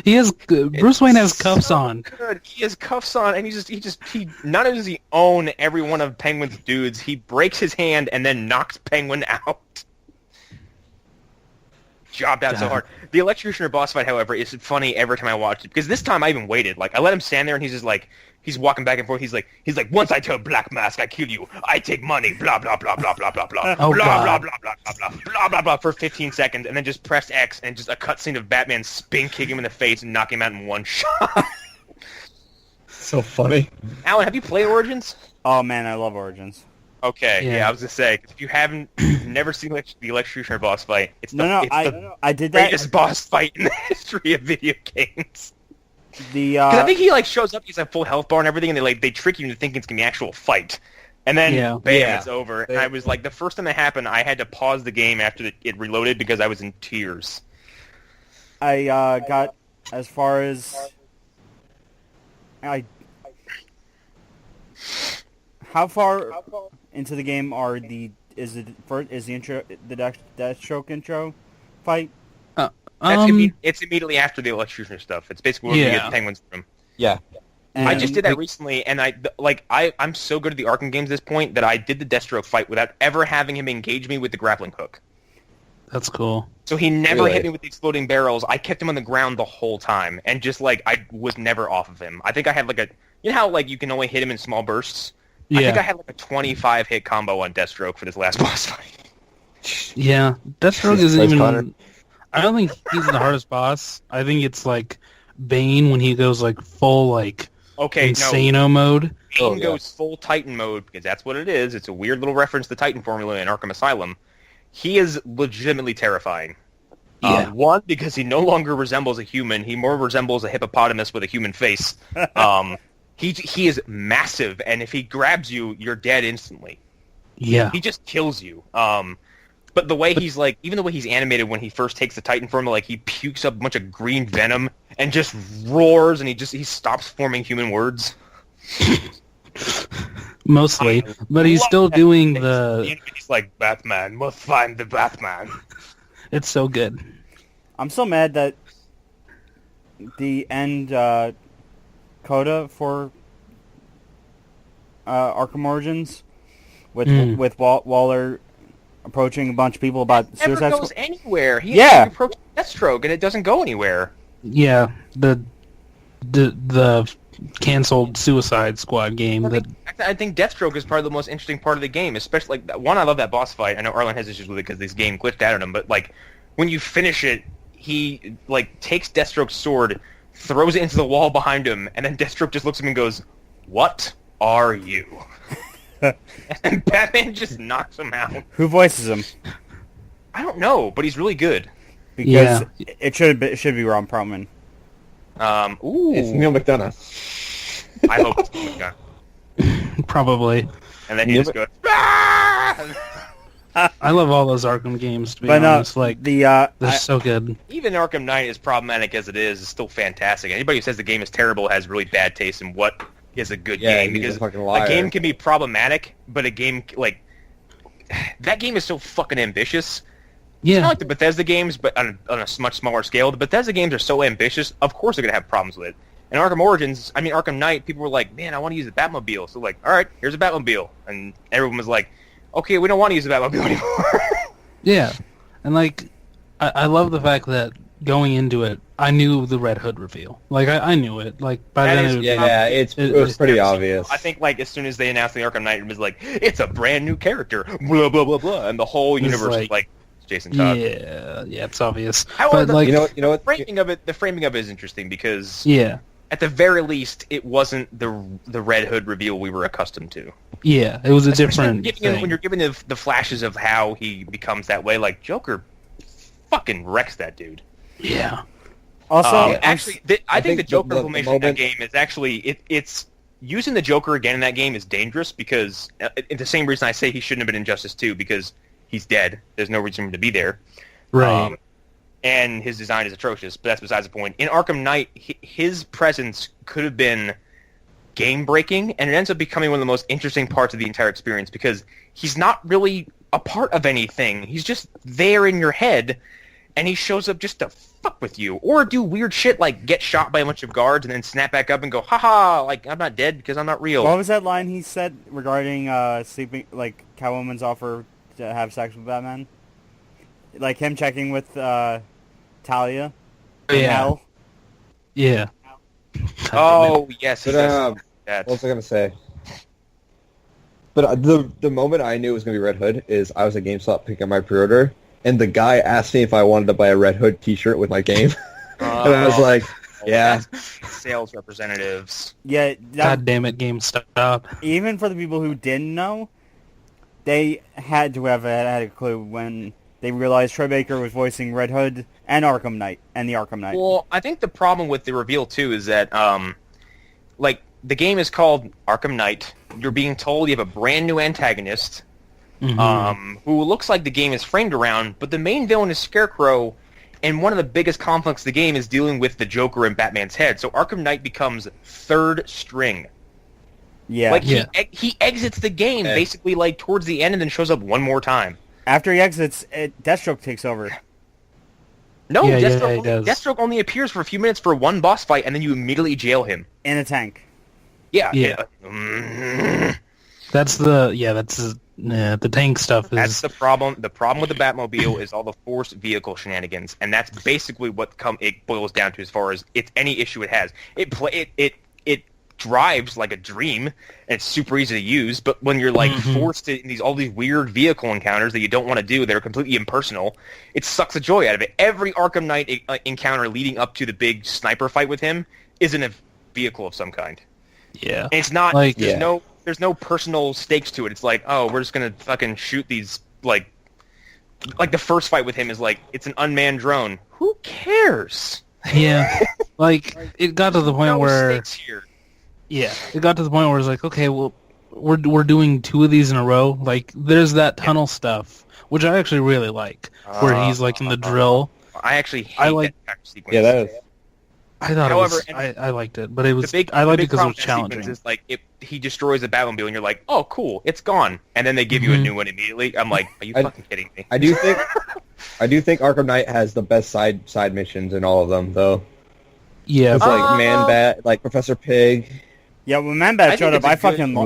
He has Bruce Wayne has cuffs so on. Good. He has cuffs on, and he not only does he own every one of Penguin's dudes, he breaks his hand and then knocks Penguin out. Jobbed out so hard. The Electrocutioner boss fight, however, is funny every time I watch it, because this time I even waited. Like, I let him stand there, and he's just like, he's walking back and forth. He's like, once I tell Black Mask I kill you, I take money. Blah blah blah blah blah blah blah. Oh, blah, God. blah blah blah blah blah blah blah blah for 15 seconds, and then just press X and just a cutscene of Batman spin kick him in the face and knock him out in one shot. So funny. Alan, have you played Origins? Oh man, I love Origins. Okay, Yeah. yeah, I was gonna say, 'cause if you haven't, never seen the Electrocutioner boss fight, it's the, No, it's the I did that. greatest boss fight in the history of video games. The Because I think he like shows up, he's a full health bar and everything, and they trick you into thinking it's gonna be an actual fight, and then Yeah. bam, Yeah. it's over. And I was like, the first time that happened, I had to pause the game after it reloaded because I was in tears. I got as far as I. How far into the game is the intro, the Deathstroke intro fight? It's immediately after the Electrocutioner stuff. It's basically where we get Yeah. the Penguins from. Yeah. I And just did that recently, and I'm so good at the Arkham games at this point that I did the Deathstroke fight without ever having him engage me with the grappling hook. That's cool. So he never Really? hit me with the exploding barrels. I kept him on the ground the whole time, and just like I was never off of him. I think I had like you know how like you can only hit him in small bursts. I think I Yeah. had like a 25 hit combo on Deathstroke for this last boss fight. Yeah. Deathstroke isn't Thanks, even. Connor. I don't think he's the hardest boss. I think it's like Bane when he goes like full like Okay, no, Insano mode. Bane Oh, yeah. goes full Titan mode because that's what it is. It's a weird little reference to Titan formula in Arkham Asylum. He is legitimately terrifying. Yeah. One, because he no longer resembles a human. He more resembles a hippopotamus with a human face. He is massive, and if he grabs you, you're dead instantly. Yeah. He just kills you. But the way he's like, even the way he's animated when he first takes the Titan form, like he pukes up a bunch of green venom and just roars, and he stops forming human words. Mostly, but he's Love still that. doing He's like, Batman must find the Batman. It's so good. I'm so mad that the end coda for Arkham Origins with Waller approaching a bunch of people about It never Suicide goes Squad. anywhere. He Yeah. approaches Deathstroke, and it doesn't go anywhere. Yeah, the canceled Suicide Squad game that I think Deathstroke is probably the most interesting part of the game, especially like one. I love that boss fight. I know Arlen has issues with it because this game glitched out on him, but like when you finish it, he like takes Deathstroke's sword, throws it into the wall behind him, and then Deathstroke just looks at him and goes, "What are you?" And Batman just knocks him out. Who voices him? I don't know, but he's really good. Because Yeah. it should be Ron Perlman. Ooh, It's Neil McDonough. I hope it's oh my God. probably. And then he Yeah, just goes, "Ah!" I love all those Arkham games, to be But honest. Like the they're so good. Even Arkham Knight, as problematic as it is still fantastic. Anybody who says the game is terrible has really bad taste in what is a good Yeah, game. he's a Because fucking liar. a game can be problematic, but a game, like, that game is so fucking ambitious. It's Yeah, not like the Bethesda games, but on a much smaller scale. The Bethesda games are so ambitious, of course they're going to have problems with it. In Arkham Knight, people were like, man, I want to use the Batmobile. So like, all right, here's a Batmobile. And everyone was like, okay, we don't want to use the Batmobile anymore. yeah, and like I love the fact that going into it, I knew the Red Hood reveal. Like I knew it. Like by That then, is- it was, Yeah, it was pretty obvious. I think like as soon as they announced the Arkham Knight, it was like, it's a brand new character, blah, blah, blah, blah. And the whole It's universe was like- like, it's Jason Todd. yeah, it's obvious. However, but like, you know what? The framing of it is interesting because yeah, at the very least, it wasn't the Red Hood reveal we were accustomed to. yeah, it was a Especially different when you're given the flashes of how he becomes that way, like Joker fucking wrecks that dude. Yeah, also Actually, I think the think Joker the implementation in that moment- game is actually it's using the Joker again in that game is dangerous because it's the same reason I say he shouldn't have been in Justice 2 because he's dead. There's no reason for him to be there. right. And his design is atrocious, but that's besides the point. In Arkham Knight, his presence could have been game-breaking, and it ends up becoming one of the most interesting parts of the entire experience because he's not really a part of anything. He's just there in your head, and he shows up just to fuck with you, or do weird shit like get shot by a bunch of guards and then snap back up and go, haha, like, I'm not dead because I'm not real. What was that line he said regarding sleeping, like Catwoman's offer to have sex with Batman? Like him checking with Talia. Yeah. Hell. Yeah. Oh, yes. But, that. what was I gonna say? But the moment I knew it was gonna be Red Hood is I was at GameStop picking up my pre-order, and the guy asked me if I wanted to buy a Red Hood T-shirt with my game, and I was like, "Yeah." Sales representatives. Yeah. God damn it, GameStop. Even for the people who didn't know, they had to have had a clue when they realized Troy Baker was voicing Red Hood and Arkham Knight and the Arkham Knight. Well, I think the problem with the reveal too is that, like, the game is called Arkham Knight. You're being told you have a brand new antagonist, who looks like the game is framed around, but the main villain is Scarecrow, and one of the biggest conflicts of the game is dealing with the Joker in Batman's head. So Arkham Knight becomes third string. Yeah. Like, he exits the game Okay. basically like towards the end and then shows up one more time. After he exits, Deathstroke takes over. No, Yeah, Deathstroke, he does. Deathstroke only appears for a few minutes for one boss fight, and then you immediately jail him. In a tank. Yeah. Yeah. That's the tank stuff That's is the problem. The problem with the Batmobile is all the forced vehicle shenanigans, and that's basically what it boils down to as far as any issue it has. It drives like a dream, and it's super easy to use. But when you're like forced in all these weird vehicle encounters that you don't want to do, that are completely impersonal, it sucks the joy out of it. Every Arkham Knight encounter leading up to the big sniper fight with him is in a vehicle of some kind. yeah. And it's not Like- there's no personal stakes to it. It's like, oh, we're just gonna fucking shoot these like the first fight with him is like it's an unmanned drone. Who cares? Yeah. Like it got to the point No where stakes here. it got to the point where it's like, okay, well we're doing 2 of these in a row. Like there's that tunnel stuff, which I actually really like, where he's like in the drill. I actually hate I like- that sequence. Yeah, that is. I thought However, it was, I liked it, but it was The big, I liked the it big because it problem was with that sequence challenging. is like if he destroys the Batmobile and you're like, oh, cool, it's gone, and then they give you a new one immediately. I'm like, are you fucking kidding me? I do think Arkham Knight has the best side missions in all of them, though. Yeah, It's like Man Bat, like Professor Pig. Yeah, when Man I Bat think showed up, it's a I good- fucking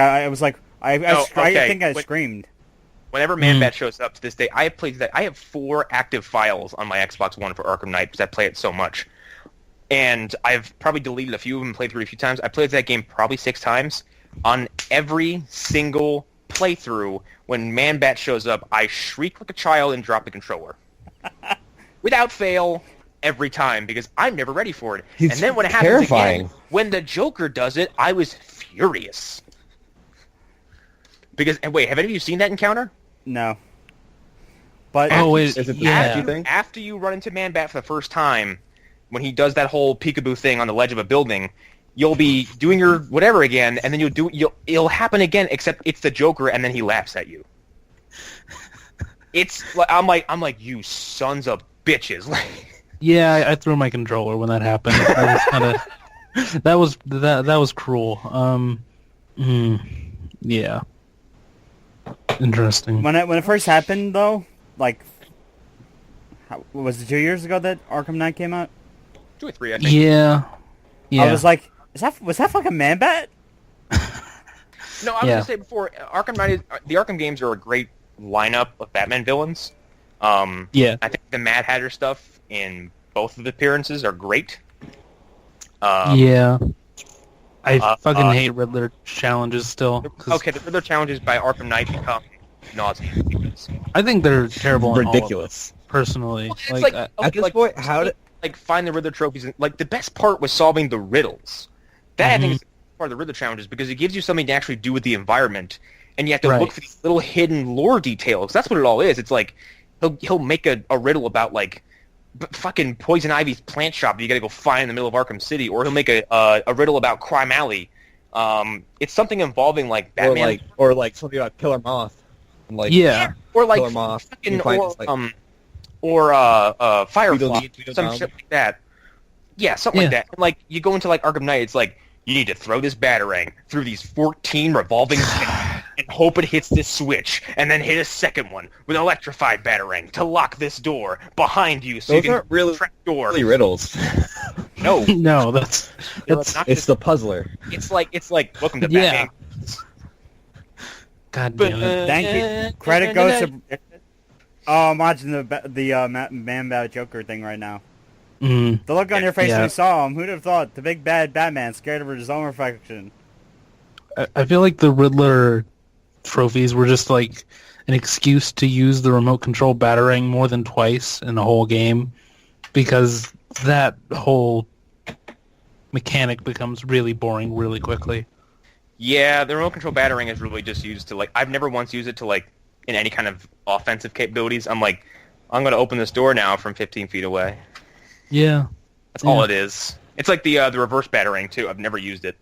I was like, I okay, think I but- screamed. Whenever Man Bat shows up to this day, I have played that. I have 4 active files on my Xbox One for Arkham Knight because I play it so much. And I've probably deleted a few of them and played through it a few times. I played that game probably 6 times. On every single playthrough, when Man Bat shows up, I shriek like a child and drop the controller. Without fail, every time, because I'm never ready for it. He's and then when it happens terrifying. again, when the Joker does it, I was furious. Because, and wait, have any of you seen that encounter? No. But Oh wait, Is it the yeah. statue thing? After you run into Man Bat for the first time, when he does that whole peekaboo thing on the ledge of a building, you'll be doing your whatever again, and then it'll happen again, except it's the Joker, and then he laughs at you. It's like I'm like you sons of bitches. Yeah, I threw my controller when that happened. That was kind of that was cruel. Yeah. Interesting. when it first happened, though, like, was it 2 years ago that Arkham Knight came out? 2 or 3, I think. Yeah. I was like, was that fucking Man Bat? No, I was gonna say before, Arkham Knight the Arkham games are a great lineup of Batman villains. Yeah. I think the Mad Hatter stuff in both of the appearances are great. Yeah. I fucking hate Riddler challenges still. 'cause Okay, the Riddler challenges by Arkham Knight become nauseating. Because I think they're terrible in all of them, Ridiculous. personally. it's Like, like, I- At this point, how did... like find the Riddler trophies. Like the best part was solving the riddles. That I think is part of the Riddler challenges because it gives you something to actually do with the environment, and you have to Right. look for these little hidden lore details. That's what it all is. It's like he'll make a riddle about like fucking Poison Ivy's plant shop that you got to go find in the middle of Arkham City, or he'll make a riddle about Crime Alley. It's something involving like Batman, or like something about Killer Moth. And, like, yeah. or like Killer Moth. fucking, You find or this, like, Firefly, Tweedledee, some Tweedledum. shit like that. Yeah, something like Yeah. that. And, like you go into like Arkham Knight, it's like you need to throw this batarang through these 14 revolving pins. and hope it hits this switch, and then hit a second one with electrified batarang to lock this door behind you, so Those you aren't can really, trap door. really riddles. No, No, that's It's the puzzler. It's like welcome to Yeah. Batman. God damn it. Thank you. Credit goes to. Oh, I'm watching the Man Bat Joker thing right now. Mm. The look on your face when Yeah. you saw him. Who'd have thought the big bad Batman scared of his own reflection? I feel like the Riddler trophies were just like an excuse to use the remote control batarang more than twice in the whole game, because that whole mechanic becomes really boring really quickly. Yeah, the remote control batarang is really just used to, like, I've never once used it to, like, in any kind of offensive capabilities. I'm like, I'm going to open this door now from 15 feet away. Yeah. That's all it is. It's like the reverse batarang, too. I've never used it.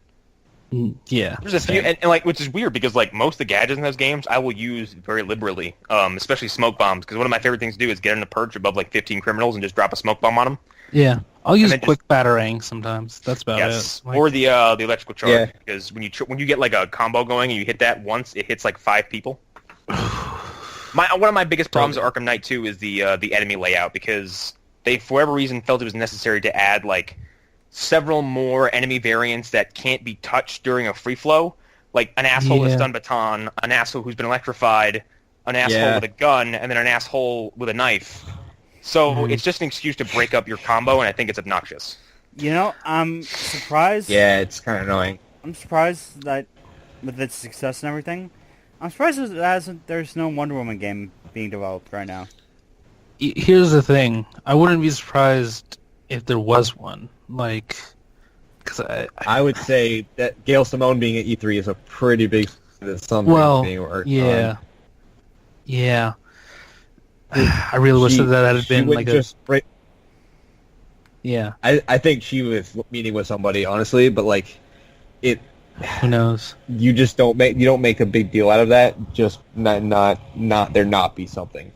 Yeah. There's a few, and like, which is weird because, like, most of the gadgets in those games I will use very liberally, especially smoke bombs, because one of my favorite things to do is get in a perch above, like, 15 criminals and just drop a smoke bomb on them. Yeah. I'll use then quick batarang sometimes. That's about Yes, it. Like, or the electrical charge, Yeah. because when you get, like, a combo going and you hit that once, it hits, like, 5 people. One of my biggest problems with Arkham Knight 2 is the enemy layout, because they, for whatever reason, felt it was necessary to add, like, several more enemy variants that can't be touched during a free flow, like an asshole with Yeah. stun baton, an asshole who's been electrified, an asshole Yeah. with a gun, and then an asshole with a knife. So it's just an excuse to break up your combo, and I think it's obnoxious. You know, I'm surprised. Yeah, it's kind of annoying. I'm surprised that with its success and everything, I'm surprised there's no Wonder Woman game being developed right now. Here's the thing. I wouldn't be surprised if there was one. Like, because I would say that Gail Simone being at E3 is a pretty big something well, being worked yeah. on. Yeah. I really wish that had she been would like a... just break- Yeah. I think she was meeting with somebody, honestly, but like it, Who knows? you just don't make a big deal out of that. Just not there not be something.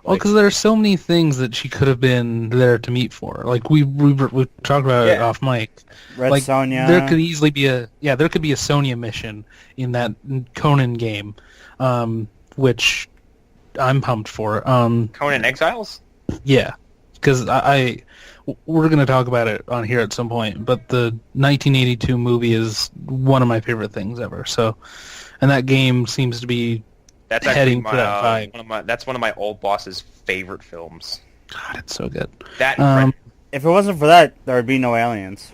Well, because there are so many things that she could have been there to meet for. Like we talked about it off mic. Red Like Sonja. there could easily be there could be a Sonya mission in that Conan game, which I'm pumped for. Conan Exiles? Yeah, because we're going to talk about it on here at some point, but the 1982 movie is one of my favorite things ever. So, and that game seems to be That's heading actually for that vibe. that's one of my old boss's favorite films. God, it's so good. That If it wasn't for that, there would be no aliens.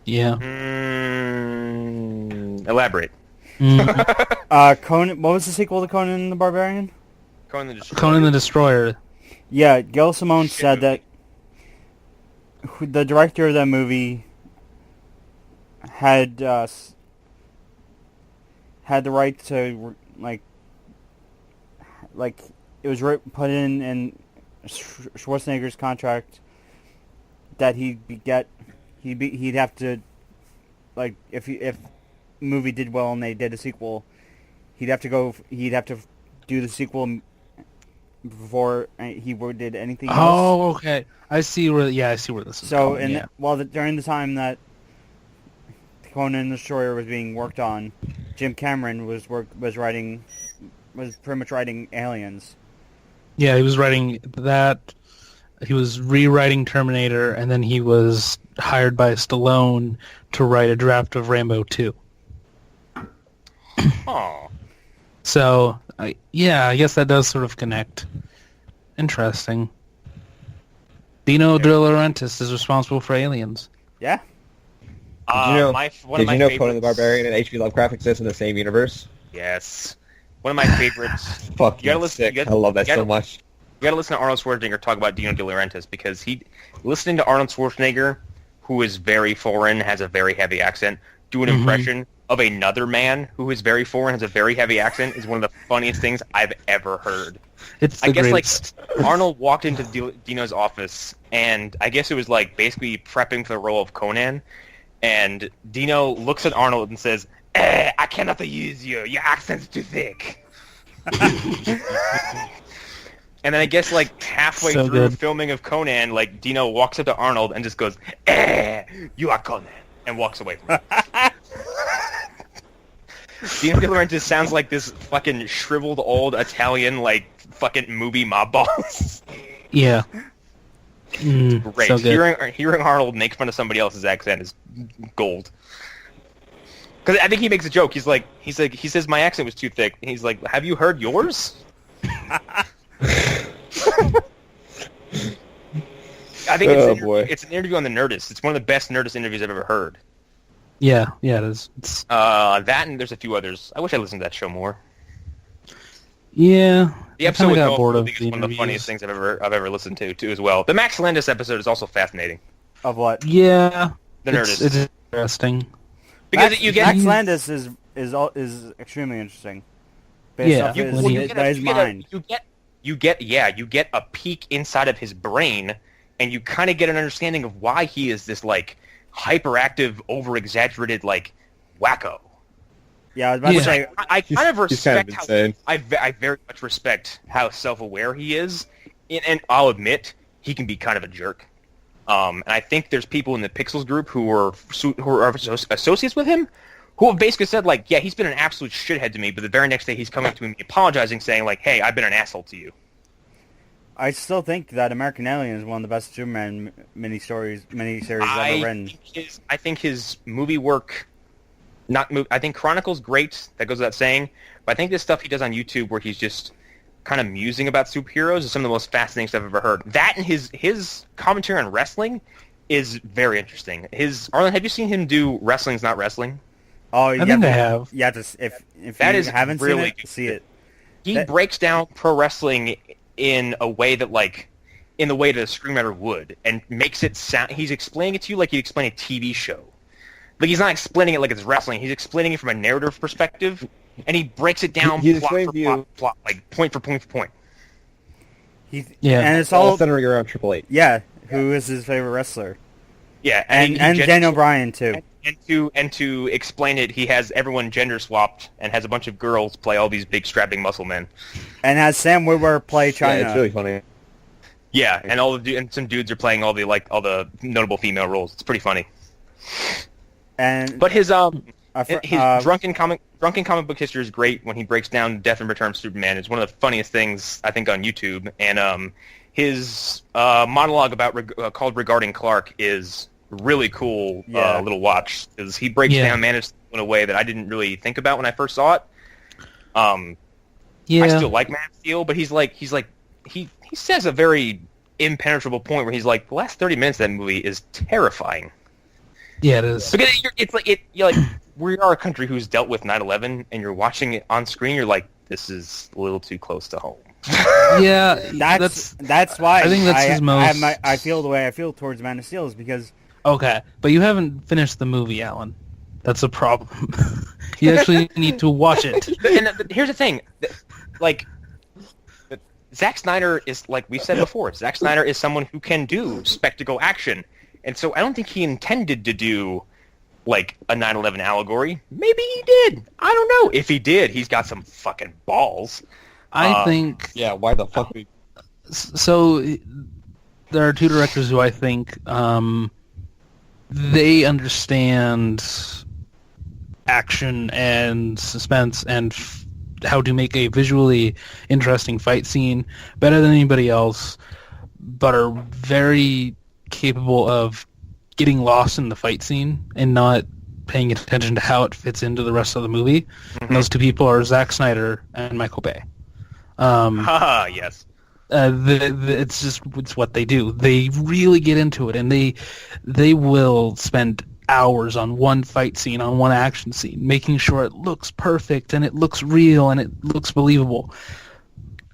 Yeah. Elaborate. Conan. What was the sequel to Conan the Barbarian? Conan the Destroyer. Conan the Destroyer. Yeah, Gail Simone Shit said movie. that the director of that movie had the right to like it was put in Schwarzenegger's contract that he'd have to, like, if movie did well and they did a sequel, he'd have to do the sequel before he did anything else. Oh, okay. I see where this is So, going. during the time that Conan the Destroyer was being worked on, Jim Cameron was pretty much writing Aliens. Yeah, he was writing that. He was rewriting Terminator, and then he was hired by Stallone to write a draft of Rambo 2. Oh. So, I guess that does sort of connect. Interesting. Dino De Laurentiis is responsible for Aliens. Yeah. Did you know, One of my Conan the favorites- Barbarian and H.P. Lovecraft exist in the same universe? Yes. One of my favorites. Fuck, You gotta listen- sick. you gotta- I love that you so gotta- much. You gotta listen to Arnold Schwarzenegger talk about Dino De Laurentiis, because listening to Arnold Schwarzenegger, who is very foreign, has a very heavy accent, do an impression of another man who is very foreign, has a very heavy accent, is one of the funniest things I've ever heard. It's the I guess, greatest. like, Arnold walked into Dino's office, and I guess it was, like, basically prepping for the role of Conan, and Dino looks at Arnold and says, I cannot use you. Your accent's too thick. And then I guess, like, halfway So through good. filming of Conan, like, Dino walks up to Arnold and just goes, you are Conan, and walks away from him. Dino De Laurentiis sounds like this fucking shriveled old Italian, like, fucking movie mob boss. Yeah. Great. So good. Hearing Arnold make fun of somebody else's accent is gold. Because I think he makes a joke. He says my accent was too thick. And he's like, have you heard yours? I think it's an interview on the Nerdist. It's one of the best Nerdist interviews I've ever heard. Yeah, it is. It's... that and there's a few others. I wish I listened to that show more. Yeah, the episode with got Noel bored of is the one of the funniest things I've ever listened to too as well. The Max Landis episode is also fascinating. Of what? Yeah, The Nerdist. It's interesting Because Max Landis is extremely interesting. Based off his mind. You get a peek inside of his brain, and you kind of get an understanding of why he is this like hyperactive, over-exaggerated like wacko. Yeah, I was about to say. I kind of respect kind of insane. I very much respect how self-aware he is, and I'll admit he can be kind of a jerk. And I think there's people in the Pixels group who are associates with him who have basically said like, yeah, he's been an absolute shithead to me, but the very next day he's coming to me apologizing, saying like, hey, I've been an asshole to you. I still think that American Alien is one of the best Superman miniseries ever written. I think his movie work. I think Chronicle's great. That goes without saying. But I think this stuff he does on YouTube, where he's just kind of musing about superheroes, is some of the most fascinating stuff I've ever heard. That and his commentary on wrestling is very interesting. Arlen, have you seen him do Wrestling's Not Wrestling? Oh, I think I have. You have to, if that you is haven't really seen it, see it. He breaks down pro wrestling in a way that in the way that a screenwriter would, and makes it sound. He's explaining it to you like he'd explain a TV show. Like, he's not explaining it like it's wrestling. He's explaining it from a narrative perspective, and he breaks it down plot, like point for point for point. And it's all centering around Triple H. Yeah, who is his favorite wrestler? Yeah, and Daniel Bryan too. And to explain it, he has everyone gender swapped and has a bunch of girls play all these big strapping muscle men. And has Sam Witwer play China. Yeah, it's really funny. Yeah, and some dudes are playing all the notable female roles. It's pretty funny. But his drunken comic book history is great when he breaks down Death and Return of Superman. It's one of the funniest things I think on YouTube. And his monologue called Regarding Clark is really cool. Little watch, because he breaks down Man of Steel in a way that I didn't really think about when I first saw it. I still like Man of Steel, but he says a very impenetrable point where he's like, the last 30 minutes of that movie is terrifying. Yeah, it is. Because you're like, we are a country who's dealt with 9/11, and you're watching it on screen. You're like, this is a little too close to home. Yeah, that's why I think that's his most. I feel the way I feel towards Man of Steel is because. Okay, but you haven't finished the movie, Alan. That's a problem. You actually need to watch it. And here's the thing, like, Zack Snyder is, like we've said before, Zack Snyder is someone who can do spectacle action. And so I don't think he intended to do, like, a 9/11 allegory. Maybe he did. I don't know. If he did, he's got some fucking balls. I think... Yeah, why the fuck... So, there are two directors who I think, they understand action and suspense and how to make a visually interesting fight scene better than anybody else, but are very capable of getting lost in the fight scene and not paying attention to how it fits into the rest of the movie. Mm-hmm. And those two people are Zack Snyder and Michael Bay. Yes. It's what they do. They really get into it, and they will spend hours on one fight scene, on one action scene, making sure it looks perfect and it looks real and it looks believable.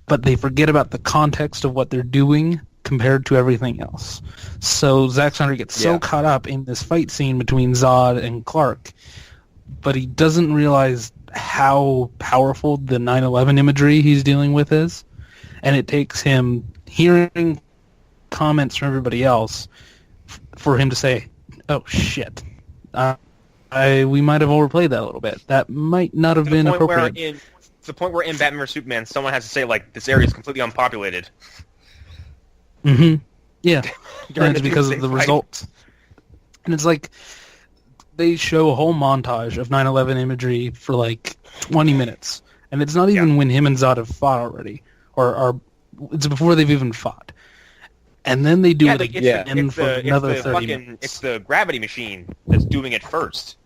But they forget about the context of what they're doing compared to everything else. So Zack Snyder gets so caught up in this fight scene between Zod and Clark, but he doesn't realize how powerful the 9/11 imagery he's dealing with is. And it takes him hearing comments from everybody else for him to say, oh, shit. We might have overplayed that a little bit. That might not have been appropriate. It's the point where in Batman vs. Superman, someone has to say, like, this area is completely unpopulated. Mm-hmm. Yeah. And it's because of the results. And it's like, they show a whole montage of 9/11 imagery for like 20 minutes, and it's not even when him and Zod have fought already, or it's before they've even fought. And then they do it again for another 30 minutes. It's the gravity machine that's doing it first.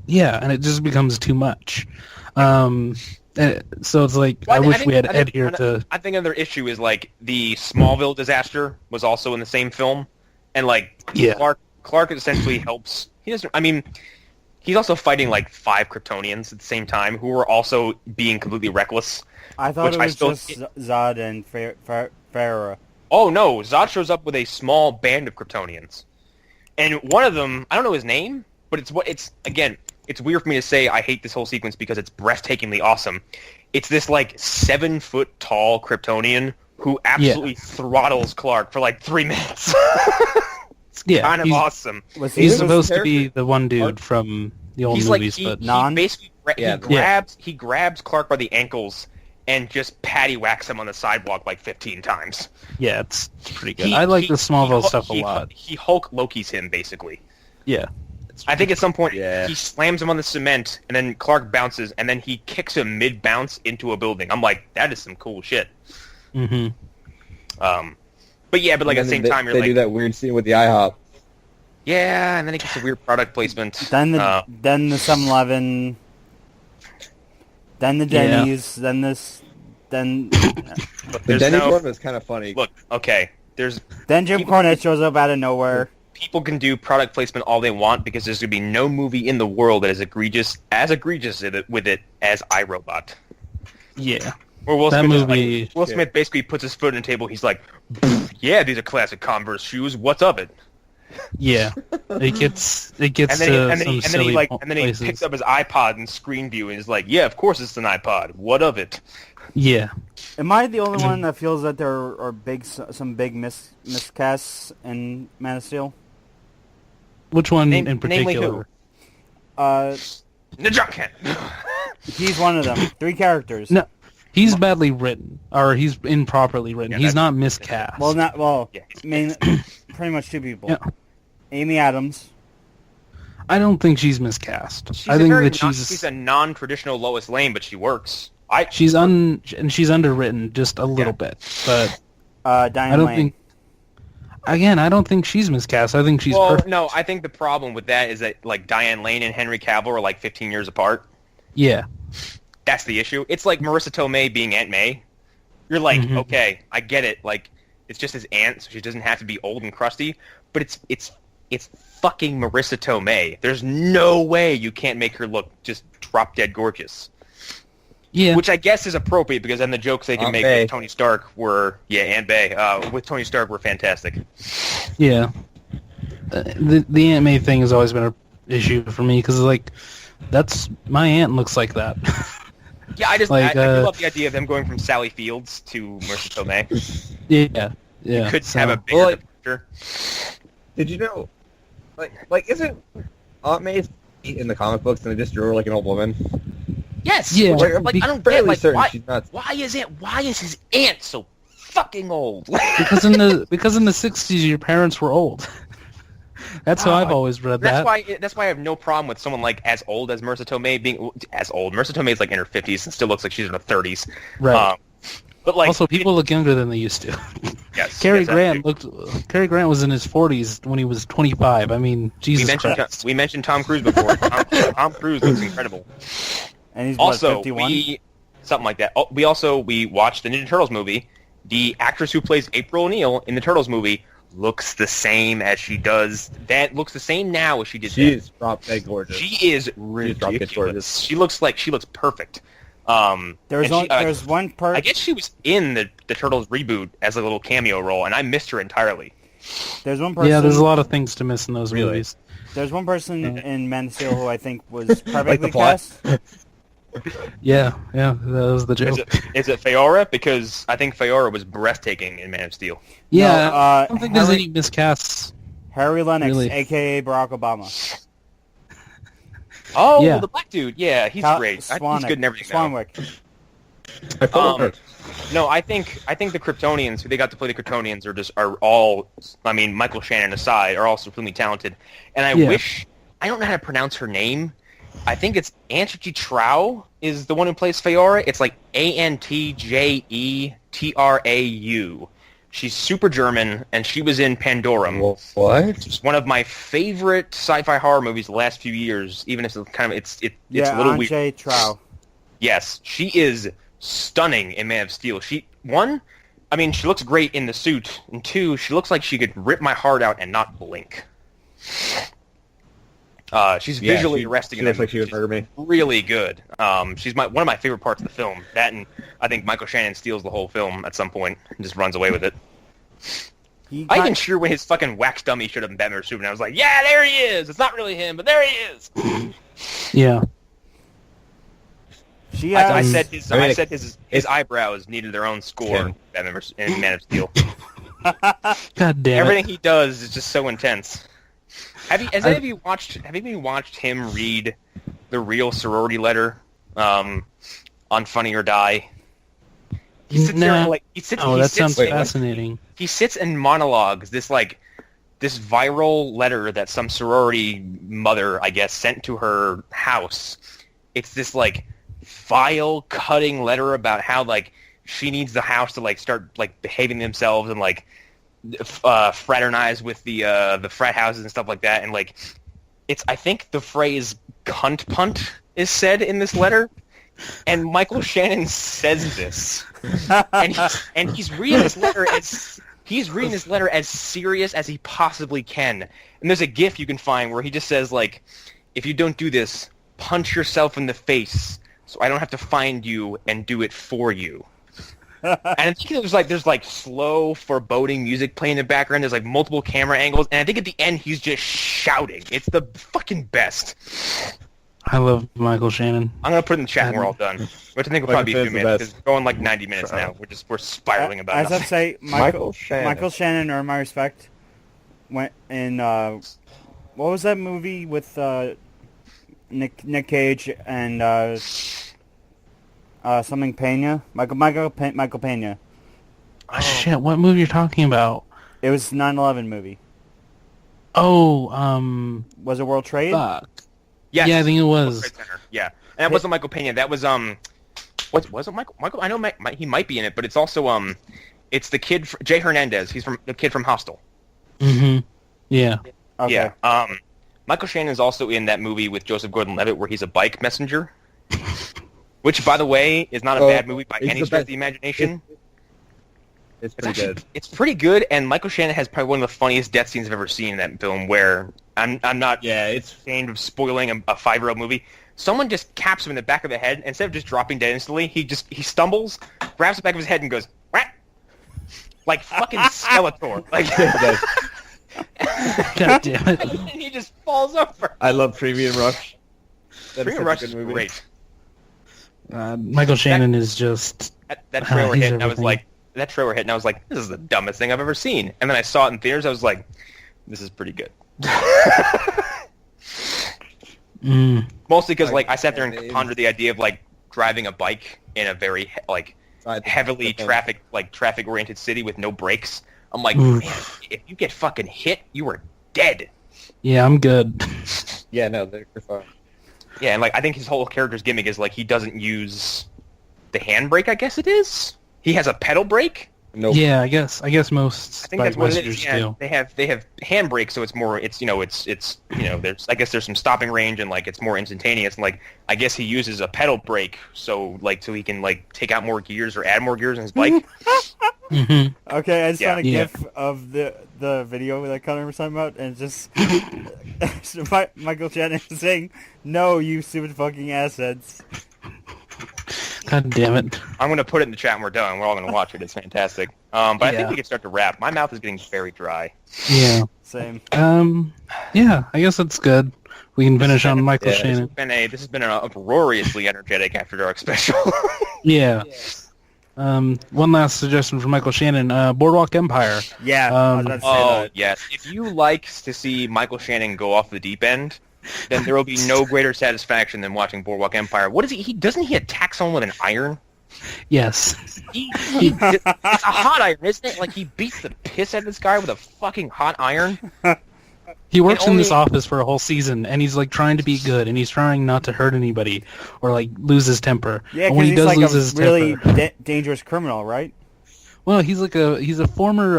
Yeah, and it just becomes too much. So it's like, I wish we had Ed here to... I think another issue is, like, the Smallville disaster was also in the same film. And, like, Clark essentially helps... He doesn't... I mean, he's also fighting, like, 5 Kryptonians at the same time who are also being completely reckless. I thought it was just Zod and Farah. Oh, no. Zod shows up with a small band of Kryptonians. And one of them, I don't know his name, but it's weird for me to say I hate this whole sequence because it's breathtakingly awesome. It's this, like, 7-foot-tall Kryptonian who absolutely throttles Clark for, like, 3 minutes. It's kind of awesome. He's supposed to be the one dude from the old movies, but... He grabs Clark by the ankles and just patty-whacks him on the sidewalk like 15 times. Yeah, it's pretty good. I like the Smallville stuff a lot. He Hulk Loki's him, basically. Yeah. I think at some point he slams him on the cement, and then Clark bounces, and then he kicks him mid-bounce into a building. I'm like, that is some cool shit. Mm-hmm. But at the same time, they do that weird scene with the IHOP. Yeah, and then it gets a weird product placement. Then the 7-Eleven, then the Denny's, then this, then... The Denny's one was kind of funny. Look, okay, Then Jim Cornette shows up out of nowhere. People can do product placement all they want because there's going to be no movie in the world that is egregious with it as iRobot. Yeah. Where Will Smith basically puts his foot on the table. He's like, yeah, these are classic Converse shoes. What's of it? Yeah. It gets and then he picks up his iPod in screen view and is like, yeah, of course it's an iPod. What of it? Yeah. Am I the only one that feels that there are some big miscasts in Man of Steel? Which one in particular? Namely who? The Junkhead. He's one of them. 3 characters. No, he's badly written, or he's improperly written. Yeah, he's not miscast. Pretty much 2 people. Yeah. Amy Adams. I don't think she's miscast. She's a non-traditional Lois Lane, but she works. She's underwritten just a little bit, but Diane Lane. I don't think she's miscast. I think she's perfect. No, I think the problem with that is that like Diane Lane and Henry Cavill are like 15 years apart. Yeah. That's the issue. It's like Marissa Tomei being Aunt May. You're like, okay, I get it. Like, it's just his aunt, so she doesn't have to be old and crusty. But it's fucking Marissa Tomei. There's no way you can't make her look just drop dead gorgeous. Yeah. Which I guess is appropriate because then the jokes they can make with Tony Stark were, Aunt May, with Tony Stark were fantastic. Yeah. The Aunt May thing has always been an issue for me because, like, that's my aunt looks like that. Yeah, I do love the idea of them going from Sally Fields to Marissa Tomei. Yeah. You could have a bigger picture. Did you know, like isn't Aunt May in the comic books and they just drew her like an old woman? Yes. Yeah. Like I don't get why is his aunt so fucking old? because in the 60s your parents were old. That's how I've always read that. That's why I have no problem with someone like as old as Marissa Tomei being as old. Marissa Tomei is like in her 50s and still looks like she's in her 30s. Right. But like also people look younger than they used to. Yes. Cary Grant was in his 40s when he was 25. I mean, Jesus Christ. We mentioned Tom Cruise before. Tom Cruise looks incredible. And he's also 51? Something like that. We watched the Ninja Turtles movie. The actress who plays April O'Neil in the Turtles movie looks the same as she does. That looks the same now as she did. She is drop dead gorgeous. She is ridiculous. She looks perfect. There's one part. I guess she was in the Turtles reboot as a little cameo role, and I missed her entirely. There's one person. Yeah, there's a lot of things to miss in those movies. There's one person in Man of Steel who I think was perfectly cast. Yeah, that was the joke. Is it Feora? Because I think Feora was breathtaking in Man of Steel. Yeah, no, I don't think there's any miscasts. Harry Lennox, a.k.a. Barack Obama. Oh, yeah. The black dude. Yeah, he's great. He's good in everything Swanwick. No, I think the Kryptonians, who they got to play the Kryptonians, are all, I mean, Michael Shannon aside, are all supremely talented. And I wish I don't know how to pronounce her name. I think it's Antje Trau is the one who plays Feora. It's like Antjetrau. She's super German, and she was in Pandorum. What? It's one of my favorite sci-fi horror movies the last few years. Even if it's kind of it's a little weird. Antje Trau. Yes, she is stunning in Man of Steel. She looks great in the suit, and two, she looks like she could rip my heart out and not blink. She's visually arresting. She looks like she would murder me. Really good. She's one of my favorite parts of the film. That, and I think Michael Shannon steals the whole film at some point and just runs away with it. I even sure when his fucking wax dummy showed up in Batman vs Superman, I was like, yeah, there he is. It's not really him, but there he is. Yeah. I said his eyebrows needed their own score in Man of Steel. God damn it. Everything he does is just so intense. Have any of you watched him read the real sorority letter on Funny or Die? He sits there and, that sounds fascinating. He sits and monologues this viral letter that some sorority mother, I guess, sent to her house. It's this vile, cutting letter about how she needs the house to start behaving themselves and fraternize with the frat houses and stuff like that, and I think the phrase "cunt punt" is said in this letter, and Michael Shannon says this, and he's reading this letter as serious as he possibly can. And there's a GIF you can find where he just says if you don't do this, punch yourself in the face, so I don't have to find you and do it for you. And I think there's slow, foreboding music playing in the background. There's multiple camera angles, and I think at the end he's just shouting. It's the fucking best. I love Michael Shannon. I'm gonna put it in the chat when we're all done, which I think will probably be a few minutes. It's going 90 minutes now. We're spiraling about. I have to say, Michael Shannon, earned my respect. Went in what was that movie with Nick Cage and something Pena? Michael Pena. Oh, shit, what movie you're talking about? It was 9/11 movie. Oh, was it World Trade? Fuck. Yes. Yeah, I think it was. Yeah, and that wasn't Michael Pena. That was was it Michael? I know he might be in it, but it's also it's the kid Jay Hernandez. He's the kid from Hostel. Mm-hmm. Yeah. Okay. Yeah. Michael Shannon is also in that movie with Joseph Gordon-Levitt where he's a bike messenger. Which, by the way, is not a bad movie by any stretch of the imagination. It's pretty good. It's pretty good, and Michael Shannon has probably one of the funniest death scenes I've ever seen in that film. Where I'm not ashamed of spoiling a 5-year-old movie. Someone just caps him in the back of the head. Instead of just dropping dead instantly, he stumbles, grabs the back of his head, and goes "Whack!" Like fucking Skeletor. God damn it! And he just falls over. I love Premium Rush. Premium Rush is great. Michael Shannon is just that trailer hit, and I was like, this is the dumbest thing I've ever seen. And then I saw it in theaters. I was like, this is pretty good. Mostly because I sat there and pondered the idea of driving a bike in a very heavily traffic oriented city with no brakes. I'm like, man, if you get fucking hit, you are dead. Yeah, I'm good. Yeah, no, they're fine. Yeah, and I think his whole character's gimmick is he doesn't use the handbrake. I guess it is. He has a pedal brake. Nope. Yeah, I guess most bike messengers do. They have handbrake, so it's more. There's some stopping range and it's more instantaneous. And I guess he uses a pedal brake, so so he can take out more gears or add more gears in his bike. Mm-hmm. Okay, I just found a GIF of the video that Connor was talking about, and it's just Michael Shannon saying, "No, you stupid fucking assheads." God damn it! I'm gonna put it in the chat when we're done. We're all gonna watch it. It's fantastic. But I think we can start to wrap. My mouth is getting very dry. Yeah. Same. Yeah, I guess that's good. We can finish on Michael Shannon. This has been an uproariously energetic After Dark special. Yeah. One last suggestion for Michael Shannon: Boardwalk Empire. Yeah. I was about to say that. Yes. If you like to see Michael Shannon go off the deep end, then there will be no greater satisfaction than watching Boardwalk Empire. What is he? Doesn't he attack someone with an iron? Yes. It's a hot iron, isn't it? He beats the piss out of this guy with a fucking hot iron. He works And in this only- office for a whole season, and he's like trying to be good, and he's trying not to hurt anybody or like lose his temper. Yeah, But when because he he's does like lose a his really temper, dangerous criminal, right? well, he's a former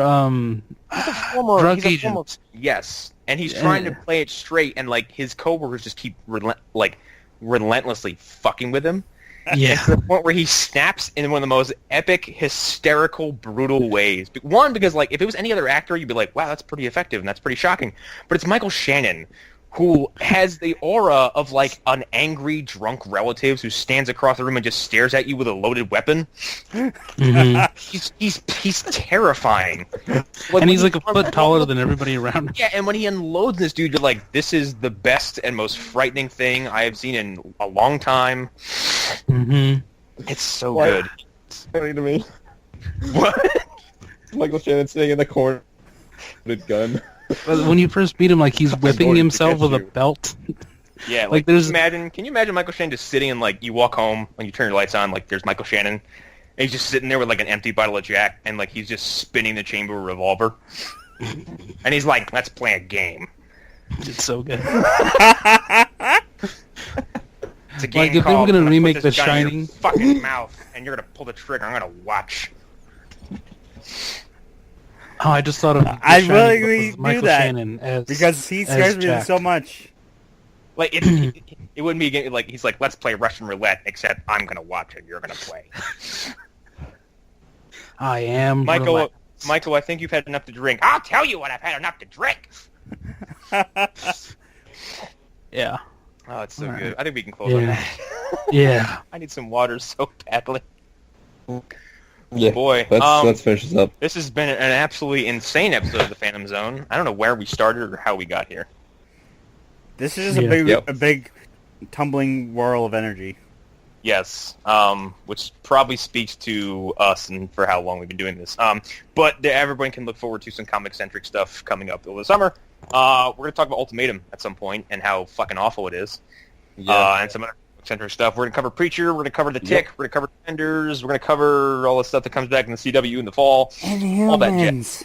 drug agent. Yes, and he's trying to play it straight, and like his coworkers just keep relentlessly fucking with him. Yeah, To the point where he snaps in one of the most epic, hysterical, brutal ways. One, because like if it was any other actor, you'd be like, wow, that's pretty effective and that's pretty shocking. But it's Michael Shannon, who has the aura of like an angry, drunk relative who stands across the room and just stares at you with a loaded weapon. He's terrifying. and he's like a foot taller than everybody around him. Yeah, and when he unloads this dude, you're like, this is the best and most frightening thing I have seen in a long time. It's so good. It's funny to me. What? Michael Shannon sitting in the corner with a gun. But when you first meet him, like he's whipping going to himself get with a you. belt. Yeah, Like, like there's- can you imagine Michael Shannon just sitting and like you walk home and you turn your lights on, like there's Michael Shannon, and he's just sitting there with like an empty bottle of Jack and like he's just spinning the chamber with a revolver, and he's like, let's play a game. It's so good. It's a game Like, if they were called, gonna I'm put remake this The gun in your Shining- fucking mouth, and you're gonna pull the trigger. I'm gonna watch. Oh, I just thought of The I Shining, really but with do Michael that, Shannon as because he as scares me Jack. so much. Like it wouldn't be a game, like he's like, let's play Russian roulette, except I'm gonna watch it. You're gonna play. I am Michael, I think you've had enough to drink. I'll tell you when I've had enough to drink. Yeah, Oh, it's so All right. good. I think we can close on Yeah. that. yeah. I need some water so badly. Yeah. Boy, Let's finish this up. this has been an absolutely insane episode of the Phantom Zone. I don't know where we started or how we got here. This is Yeah. a big tumbling whirl of energy. Yes, which probably speaks to us and for how long we've been doing this. But everyone can look forward to some comic-centric stuff coming up over the summer. We're going to talk about Ultimatum at some point and how fucking awful it is. And some other comic-centric stuff. We're going to cover Preacher. We're going to cover The Tick. We're going to cover Defenders. We're going to cover all the stuff that comes back in the CW in the fall. And All that humans.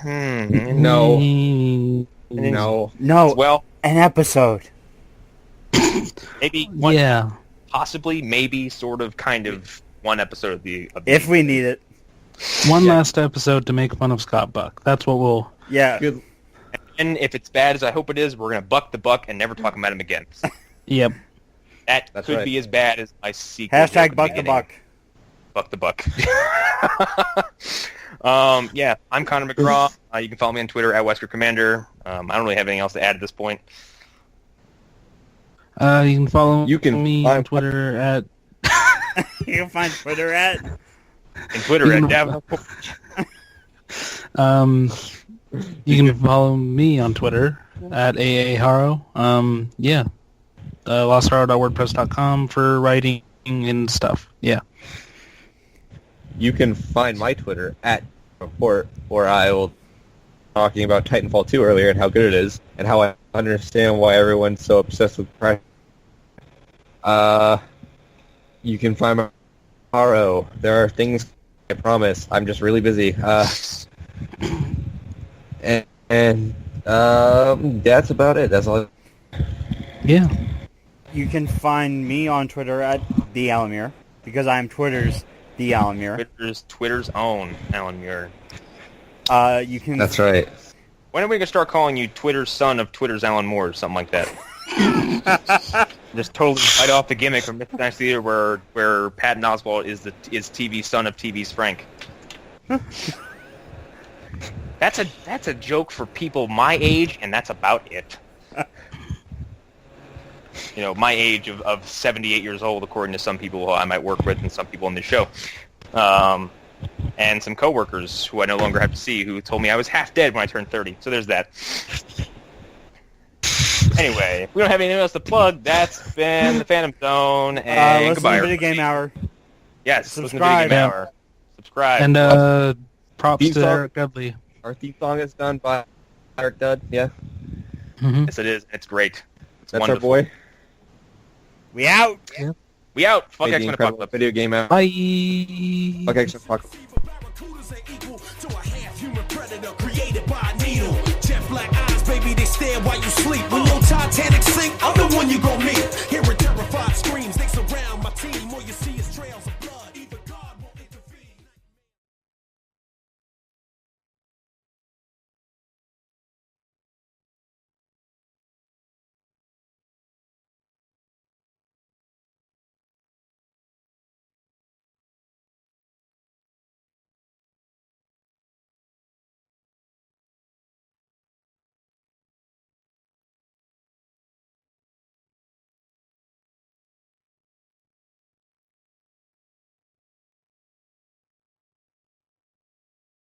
No. Mm, No. No, Well, an episode. maybe one, yeah. possibly, maybe, sort of, kind of one episode of the If we need it. One Yeah. last episode to make fun of Scott Buck. That's what we'll... Yeah. Good. And if it's bad as I hope it is, we're going to buck the buck and never talk about him again. Yep. That That's could right. be as bad as my sequel. joke at Hashtag the buck the beginning. buck. Buck the buck. Yeah, I'm Connor McGraw. You can follow me on Twitter at Wesker Commander. I don't really have anything else to add at this point. You can follow You can me find- on Twitter at... You can find Twitter at. And Twitter You at can- Davenport. You can follow me on Twitter at AAHaro. Yeah. LostHaro.wordpress.com for writing and stuff. Yeah. You can find my Twitter at Report, where I will talking about Titanfall 2 earlier and how good it is, and how I understand why everyone's so obsessed with Price. You can find my RO. There are things, I promise. I'm just really busy. And that's about it. That's all. Yeah. You can find me on Twitter at the Alamir, because I am Twitter's the Alamir. Twitter's own Alan Muir. You can. That's right. When are we going to start calling you Twitter's son of Twitter's Alan Moore or something like that? Just totally bite off the gimmick from Myth Nice Theater where Patton Oswalt is TV's son of TV's Frank. That's a joke for people my age, and that's about it. You know, my age of 78 years old, according to some people I might work with and some people on this show. And some coworkers who I no longer have to see who told me I was half dead when I turned 30. So there's that. Anyway, if we don't have anything else to plug, that's been the Phantom Zone, and Listen goodbye. to Video Game everybody. Hour. Yes, listen to Video Subscribe. Game Hour. Subscribe. And props Theme to song. Eric Dudley. Our theme song is done by Eric Dudd. Yeah, Mm-hmm. Yes, it is. It's great. It's that's wonderful. our boy. We out. We out. Fuck Made the X-Men incredible Apocalypse. video game out. Bye. Fuck X-Men Apocalypse. Barracudas ain't equal to a half-human predator created by a needle. Jet black eyes sleep. When your Titanic sink, I'm the one you gon' meet.